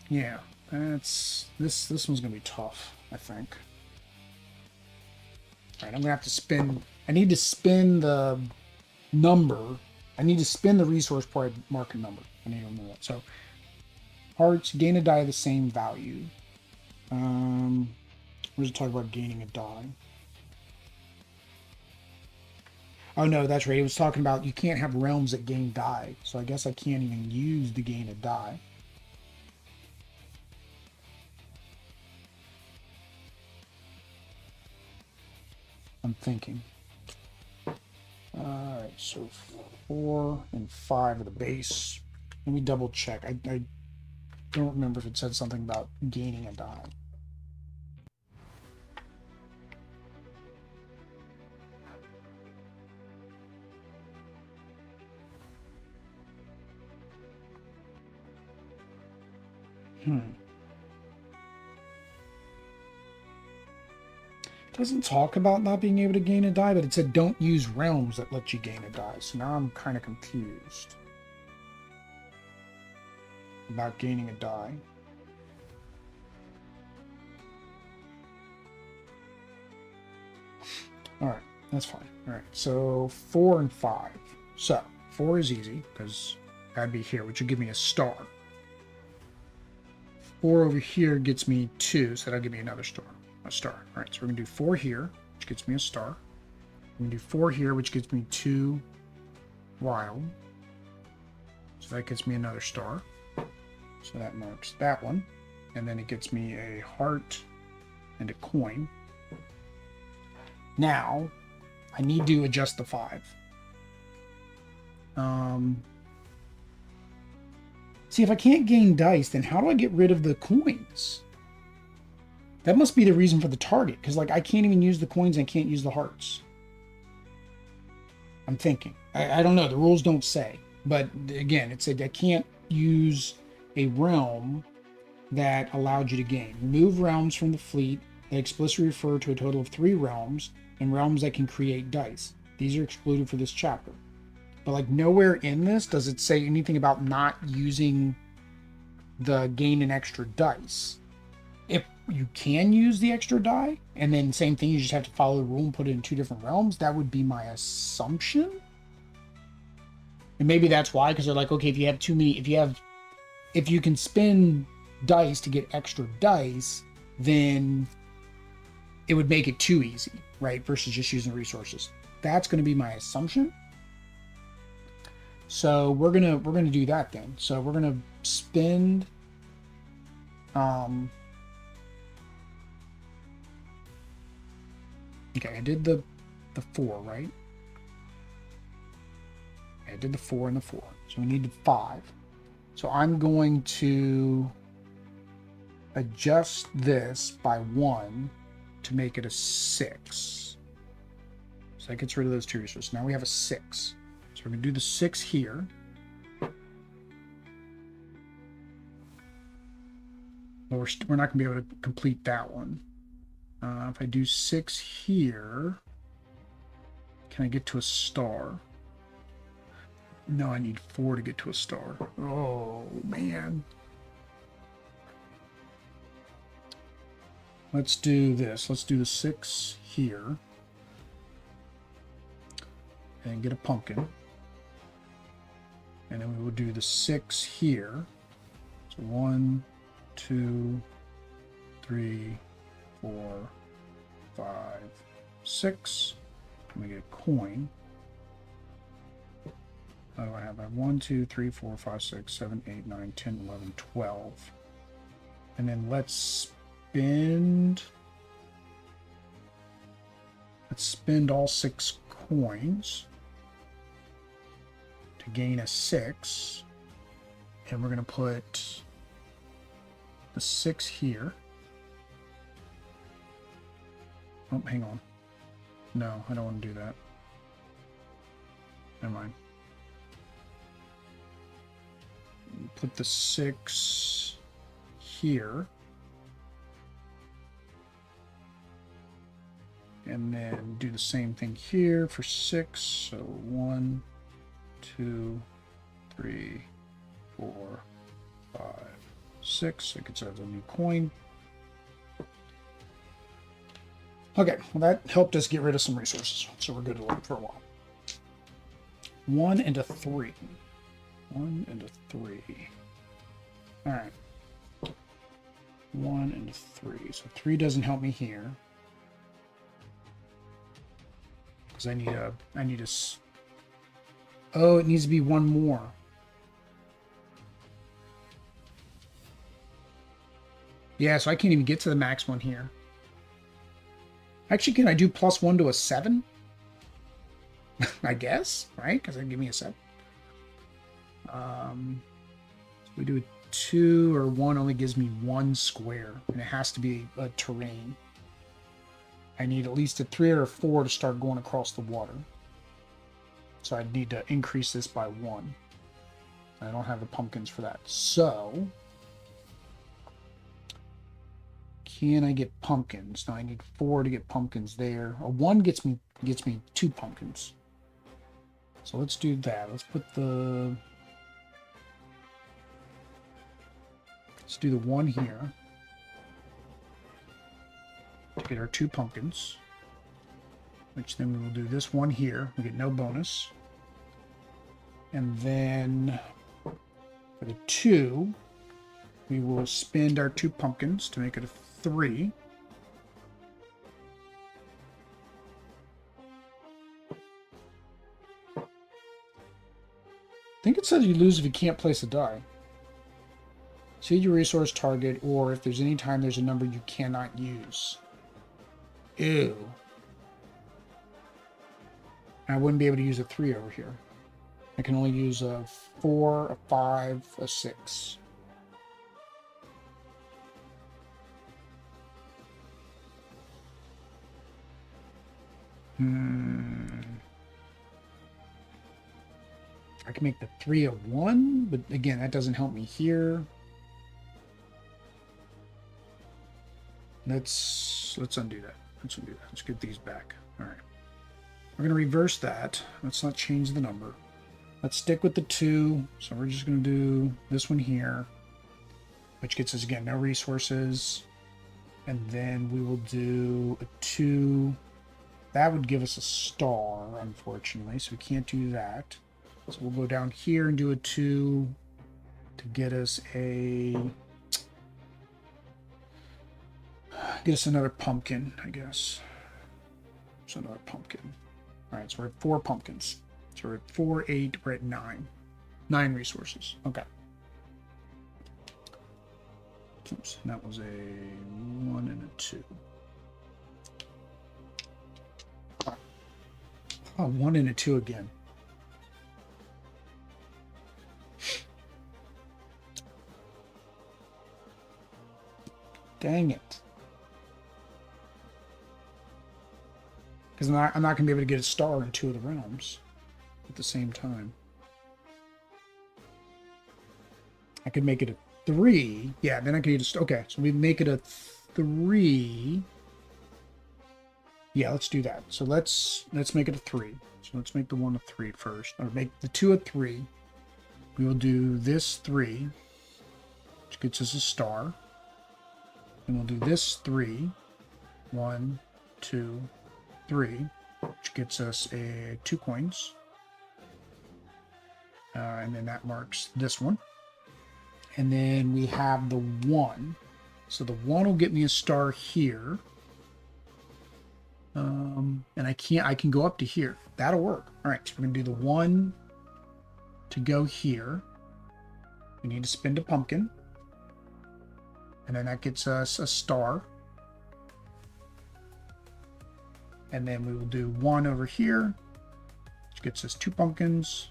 Yeah, that's this one's gonna be tough, I think. All right, I'm gonna have to spin. I need to spin the number. I need to spin the resource before I mark a number. I need to remember that. So hearts, gain a die of the same value. Where's it talk about gaining a die? Oh no, that's right. It was talking about you can't have realms that gain die. So I guess I can't even use the gain a die. I'm thinking. Alright, so 4 and 5 are the base. Let me double check. I don't remember if it said something about gaining a die. It doesn't talk about not being able to gain a die, but it said don't use realms that let you gain a die. So now I'm kind of confused about gaining a die. All right, that's fine. All right, so 4 and 5. So 4 is easy because that'd be here, which would give me a star. 4 over here gets me 2, so that'll give me another star. A star. All right, so we're gonna do 4 here, which gets me a star. We're gonna do 4 here, which gets me 2 wild. So that gets me another star. So that marks that one. And then it gets me a heart and a coin. Now, I need to adjust the 5. See, if I can't gain dice, then how do I get rid of the coins? That must be the reason for the target, because like I can't even use the coins and I can't use the hearts. I'm thinking. I don't know. The rules don't say. But again, it said I can't use a realm that allowed you to gain. Remove realms from the fleet that explicitly refer to a total of 3 realms and realms that can create dice. These are excluded for this chapter. But like nowhere in this does it say anything about not using the gain an extra dice. If you can use the extra die, and then same thing, you just have to follow the rule and put it in 2 different realms, that would be my assumption. And maybe that's why, because they're like, okay, if you have too many, if you can spend dice to get extra dice, then it would make it too easy, right? Versus just using resources. That's going to be my assumption. So we're gonna do that then. So we're gonna spend okay, I did the 4, right? I did the 4 and the 4. So we need 5. So I'm going to adjust this by 1 to make it a 6. So that gets rid of those 2 resources. Now we have a 6. So we're going to do the 6 here. Well, we're not going to be able to complete that one. If I do 6 here, can I get to a star? No, I need 4 to get to a star. Oh, man. Let's do this. Let's do the 6 here. And get a pumpkin. And then we will do the 6 here. So 1, 2, 3, 4, 5, 6. And we get a coin. What do I have? I have 1, 2, 3, 4, 5, 6, 7, 8, 9, 10, 11, 12. And then let's spend all 6 coins to gain a 6. And we're going to put the 6 here. Oh, hang on. No, I don't want to do that. Never mind. Put the 6 here. And then do the same thing here for 6. So 1, 2, 3, 4, 5, 6. It gets us a new coin. Okay, well that helped us get rid of some resources. So we're good to look for a while. 1 and a 3. 1 and a 3. All right. 1 and a 3. So 3 doesn't help me here. Because I need a, oh, it needs to be 1 more. Yeah, so I can't even get to the max one here. Actually, can I do +1 to a 7? I guess, right? Because it'd give me a 7. So we do a 2 or 1 only gives me 1 square, and it has to be a terrain. I need at least a 3 or a 4 to start going across the water. So I'd need to increase this by 1. I don't have the pumpkins for that. So can I get pumpkins? No, I need 4 to get pumpkins there. A 1 gets me 2 pumpkins. So let's do that. Let's do the 1 here to get our 2 pumpkins, which then we will do this 1 here. We get no bonus. And then for the 2, we will spend our 2 pumpkins to make it a 3. I think it says you lose if you can't place a die. See your resource target, or if there's any time there's a number you cannot use. Ew. I wouldn't be able to use a 3 over here. I can only use a 4, a 5, a 6. I can make the 3 a 1, but again, that doesn't help me here. Let's undo that. Let's undo that. Let's get these back. All right. We're going to reverse that. Let's not change the number. Let's stick with the 2. So we're just going to do this one here, which gets us, again, no resources. And then we will do a 2. That would give us a star, unfortunately, so we can't do that. So we'll go down here and do a 2 to get us another pumpkin, I guess. So another pumpkin. All right, so we're at 4 pumpkins. So we're at 4, 8, we're at 9. 9 resources. Okay. Oops, that was a 1 and a 2. Oh, 1 and a 2 again. Dang it. Because I'm not going to be able to get a star in 2 of the realms at the same time. I could make it a 3. Yeah, then I could get a star. Okay, so we make it a 3. Yeah, let's do that. So let's make it a 3. So let's make the 1 a 3 first. Or make the 2 a 3. We will do this 3, which gets us a star. And we'll do this 3. 1, 2, 3, which gets us 2 coins. And then that marks this one. And then we have the 1. So the 1 will get me a star here. And I can go up to here. That'll work. All right, so we're going to do the 1 to go here. We need to spend a pumpkin. And then that gets us a star. And then we will do 1 over here, which gets us 2 pumpkins.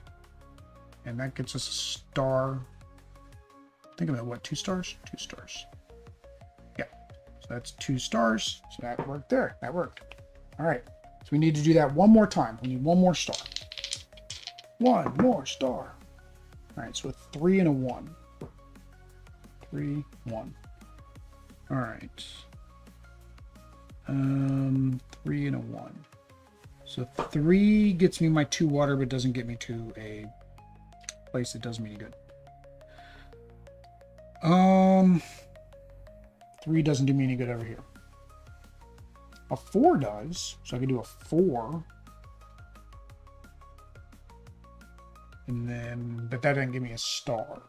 And that gets us a star. Think about what, 2 stars? 2 stars. Yeah, so that's 2 stars. So that worked there. That worked. All right, so we need to do that one more time. We need 1 more star. 1 more star. All right, so a 3 and a 1. 3, 1. All right. 3 and a 1. So 3 gets me my 2 water, but doesn't get me to a place that does me any good. 3 doesn't do me any good over here. A 4 does, so I can do a 4. And then, but that doesn't give me a star.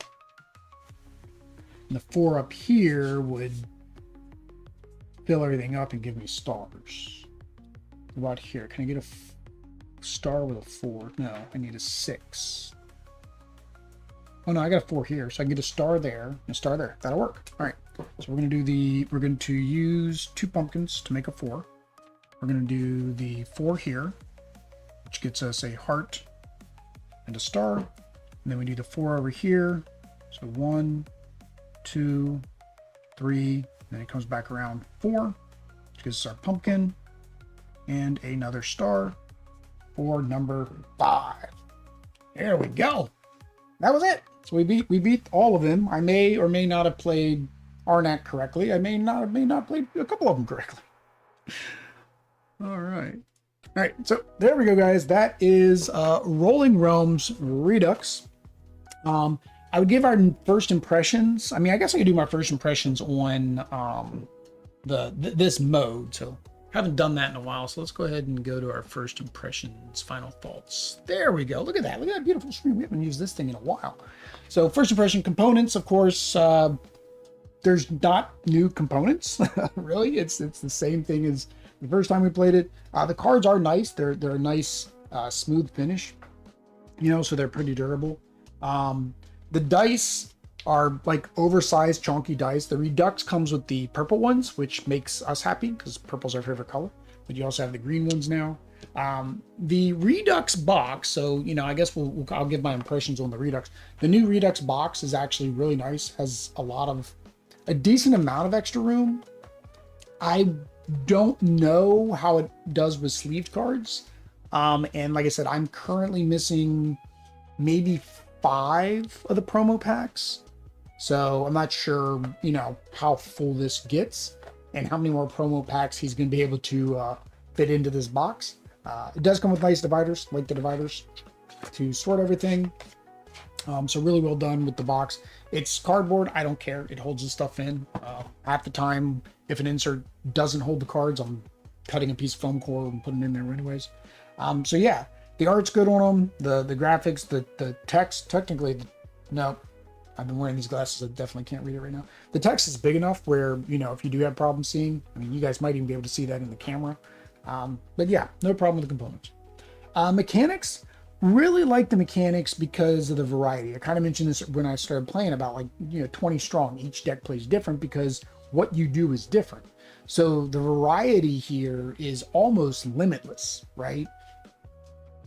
And the 4 up here would fill everything up and give me stars. What about here? Can I get a star with a 4? No, I need a 6. Oh no, I got a 4 here, so I can get a star there and a star there. That'll work. All right. So we're going to use 2 pumpkins to make a 4. We're going to do the 4 here, which gets us a heart and a star. And then we need a 4 over here. So 1, 2, 3. Then it comes back around 4, which gives us our pumpkin and another star for number 5. There we go. That was it. So we beat all of them. I may or may not have played Arnak correctly. I may not have played a couple of them correctly. All right. All right. So there we go, guys. That is Rolling Realms Redux. I would give our first impressions. I mean, I guess I could do my first impressions on this mode. So haven't done that in a while. So let's go ahead and go to our first impressions, final thoughts. There we go. Look at that. Look at that beautiful screen. We haven't used this thing in a while. So first impression components, of course, there's not new components. Really, it's the same thing as the first time we played it. The cards are nice. They're a nice smooth finish, you know, so they're pretty durable. The dice are like oversized chunky dice. The Redux comes with the purple ones, which makes us happy because purple's our favorite color, but you also have the green ones now. The Redux box, so I guess I'll give my impressions on the Redux. The new Redux box is actually really nice, has a decent amount of extra room. I don't know how it does with sleeved cards. And like I said, I'm currently missing maybe 5 of the promo packs. So I'm not sure, how full this gets and how many more promo packs he's going to be able to fit into this box. It does come with nice dividers, like the dividers, to sort everything. So really well done with the box. It's cardboard. I don't care. It holds the stuff in. Half the time, if an insert doesn't hold the cards, I'm cutting a piece of foam core and putting it in there anyways. So yeah, the art's good on them. The graphics, the text, technically, no. I've been wearing these glasses. I definitely can't read it right now. The text is big enough where, if you do have problems seeing, I mean, you guys might even be able to see that in the camera. But yeah, no problem with the components. Mechanics, really like the mechanics because of the variety. I kind of mentioned this when I started playing about 20 strong. Each deck plays different because what you do is different. So the variety here is almost limitless, right?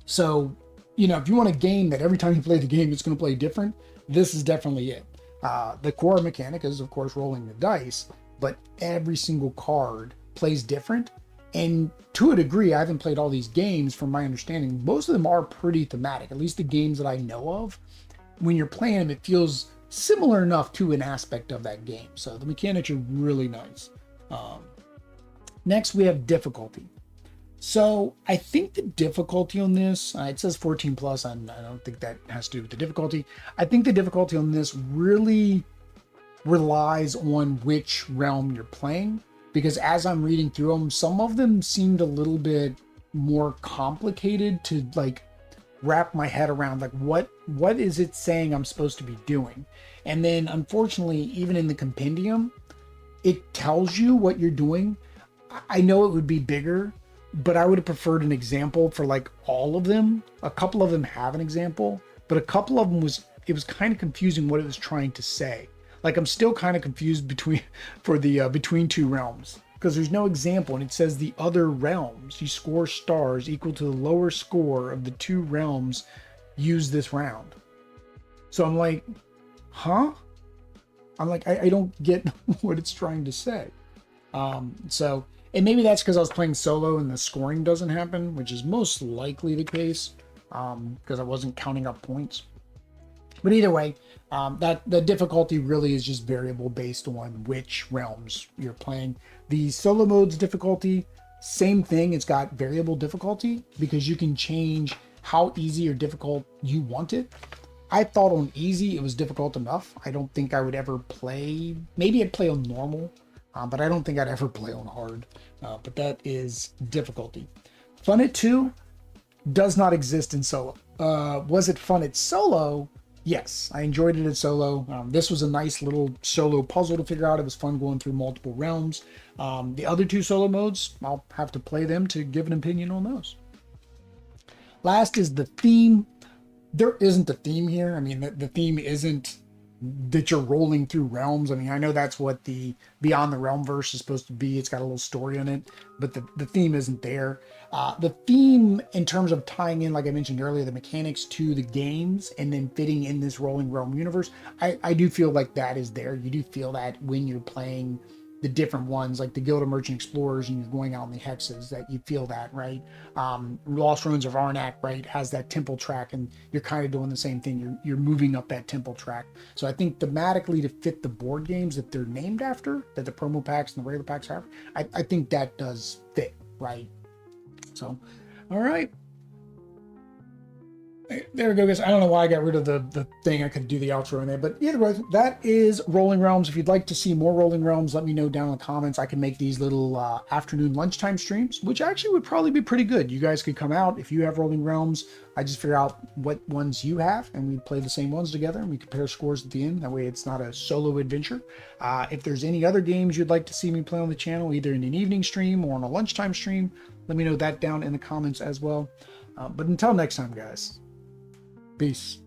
So, if you want a game that every time you play the game, it's going to play different, this is definitely it. The core mechanic is, of course, rolling the dice, but every single card plays different. And to a degree, I haven't played all these games. From my understanding, most of them are pretty thematic, at least the games that I know of. When you're playing them, it feels similar enough to an aspect of that game. So the mechanics are really nice. Next, we have difficulty. So I think the difficulty on this, it says 14 plus. I don't think that has to do with the difficulty. I think the difficulty on this really relies on which realm you're playing, because as I'm reading through them, some of them seemed a little bit more complicated to wrap my head around. What is it saying I'm supposed to be doing? And then unfortunately, even in the compendium, it tells you what you're doing. I know it would be bigger, but I would have preferred an example for all of them. A couple of them have an example, but a couple of them it was kind of confusing what it was trying to say. I'm still kind of confused between two realms, because there's no example, and it says the other realms. You score stars equal to the lower score of the 2 realms used this round. So I'm like, huh? I'm like, I don't get what it's trying to say. And maybe that's because I was playing solo and the scoring doesn't happen, which is most likely the case, because I wasn't counting up points. But either way, that the difficulty really is just variable based on which realms you're playing. The solo mode's difficulty, same thing. It's got variable difficulty because you can change how easy or difficult you want it. I thought on easy it was difficult enough. I don't think I would ever play. Maybe I'd play on normal, but I don't think I'd ever play on hard. But that is difficulty. Fun at 2 does not exist in solo. Was it fun at solo? Yes, I enjoyed it at solo. This was a nice little solo puzzle to figure out. It was fun going through multiple realms. The other 2 solo modes, I'll have to play them to give an opinion on those. Last is the theme. There isn't a theme here. I mean, the theme isn't that you're rolling through realms. I mean, I know that's what the Beyond the Realmverse is supposed to be. It's got a little story in it, but the theme isn't there. The theme, in terms of tying in, like I mentioned earlier, the mechanics to the games and then fitting in this Rolling Realm universe, I do feel like that is there. You do feel that when you're playing the different ones, like the Guild of Merchant Explorers, and you're going out in the hexes, that you feel that, right? Lost Ruins of Arnak, right, has that temple track, and you're kind of doing the same thing. You're moving up that temple track. So I think thematically, to fit the board games that they're named after, that the promo packs and the regular packs have, I think that does fit, right? So, all right. There we go, guys. I don't know why I got rid of the thing. I could do the outro in there, but either way, that is Rolling Realms. If you'd like to see more Rolling Realms, let me know down in the comments. I can make these little afternoon lunchtime streams, which actually would probably be pretty good. You guys could come out if you have Rolling Realms. I just figure out what ones you have, and we play the same ones together, and we compare scores at the end. That way it's not a solo adventure. If there's any other games you'd like to see me play on the channel, either in an evening stream or on a lunchtime stream, let me know that down in the comments as well. But until next time, guys. Peace.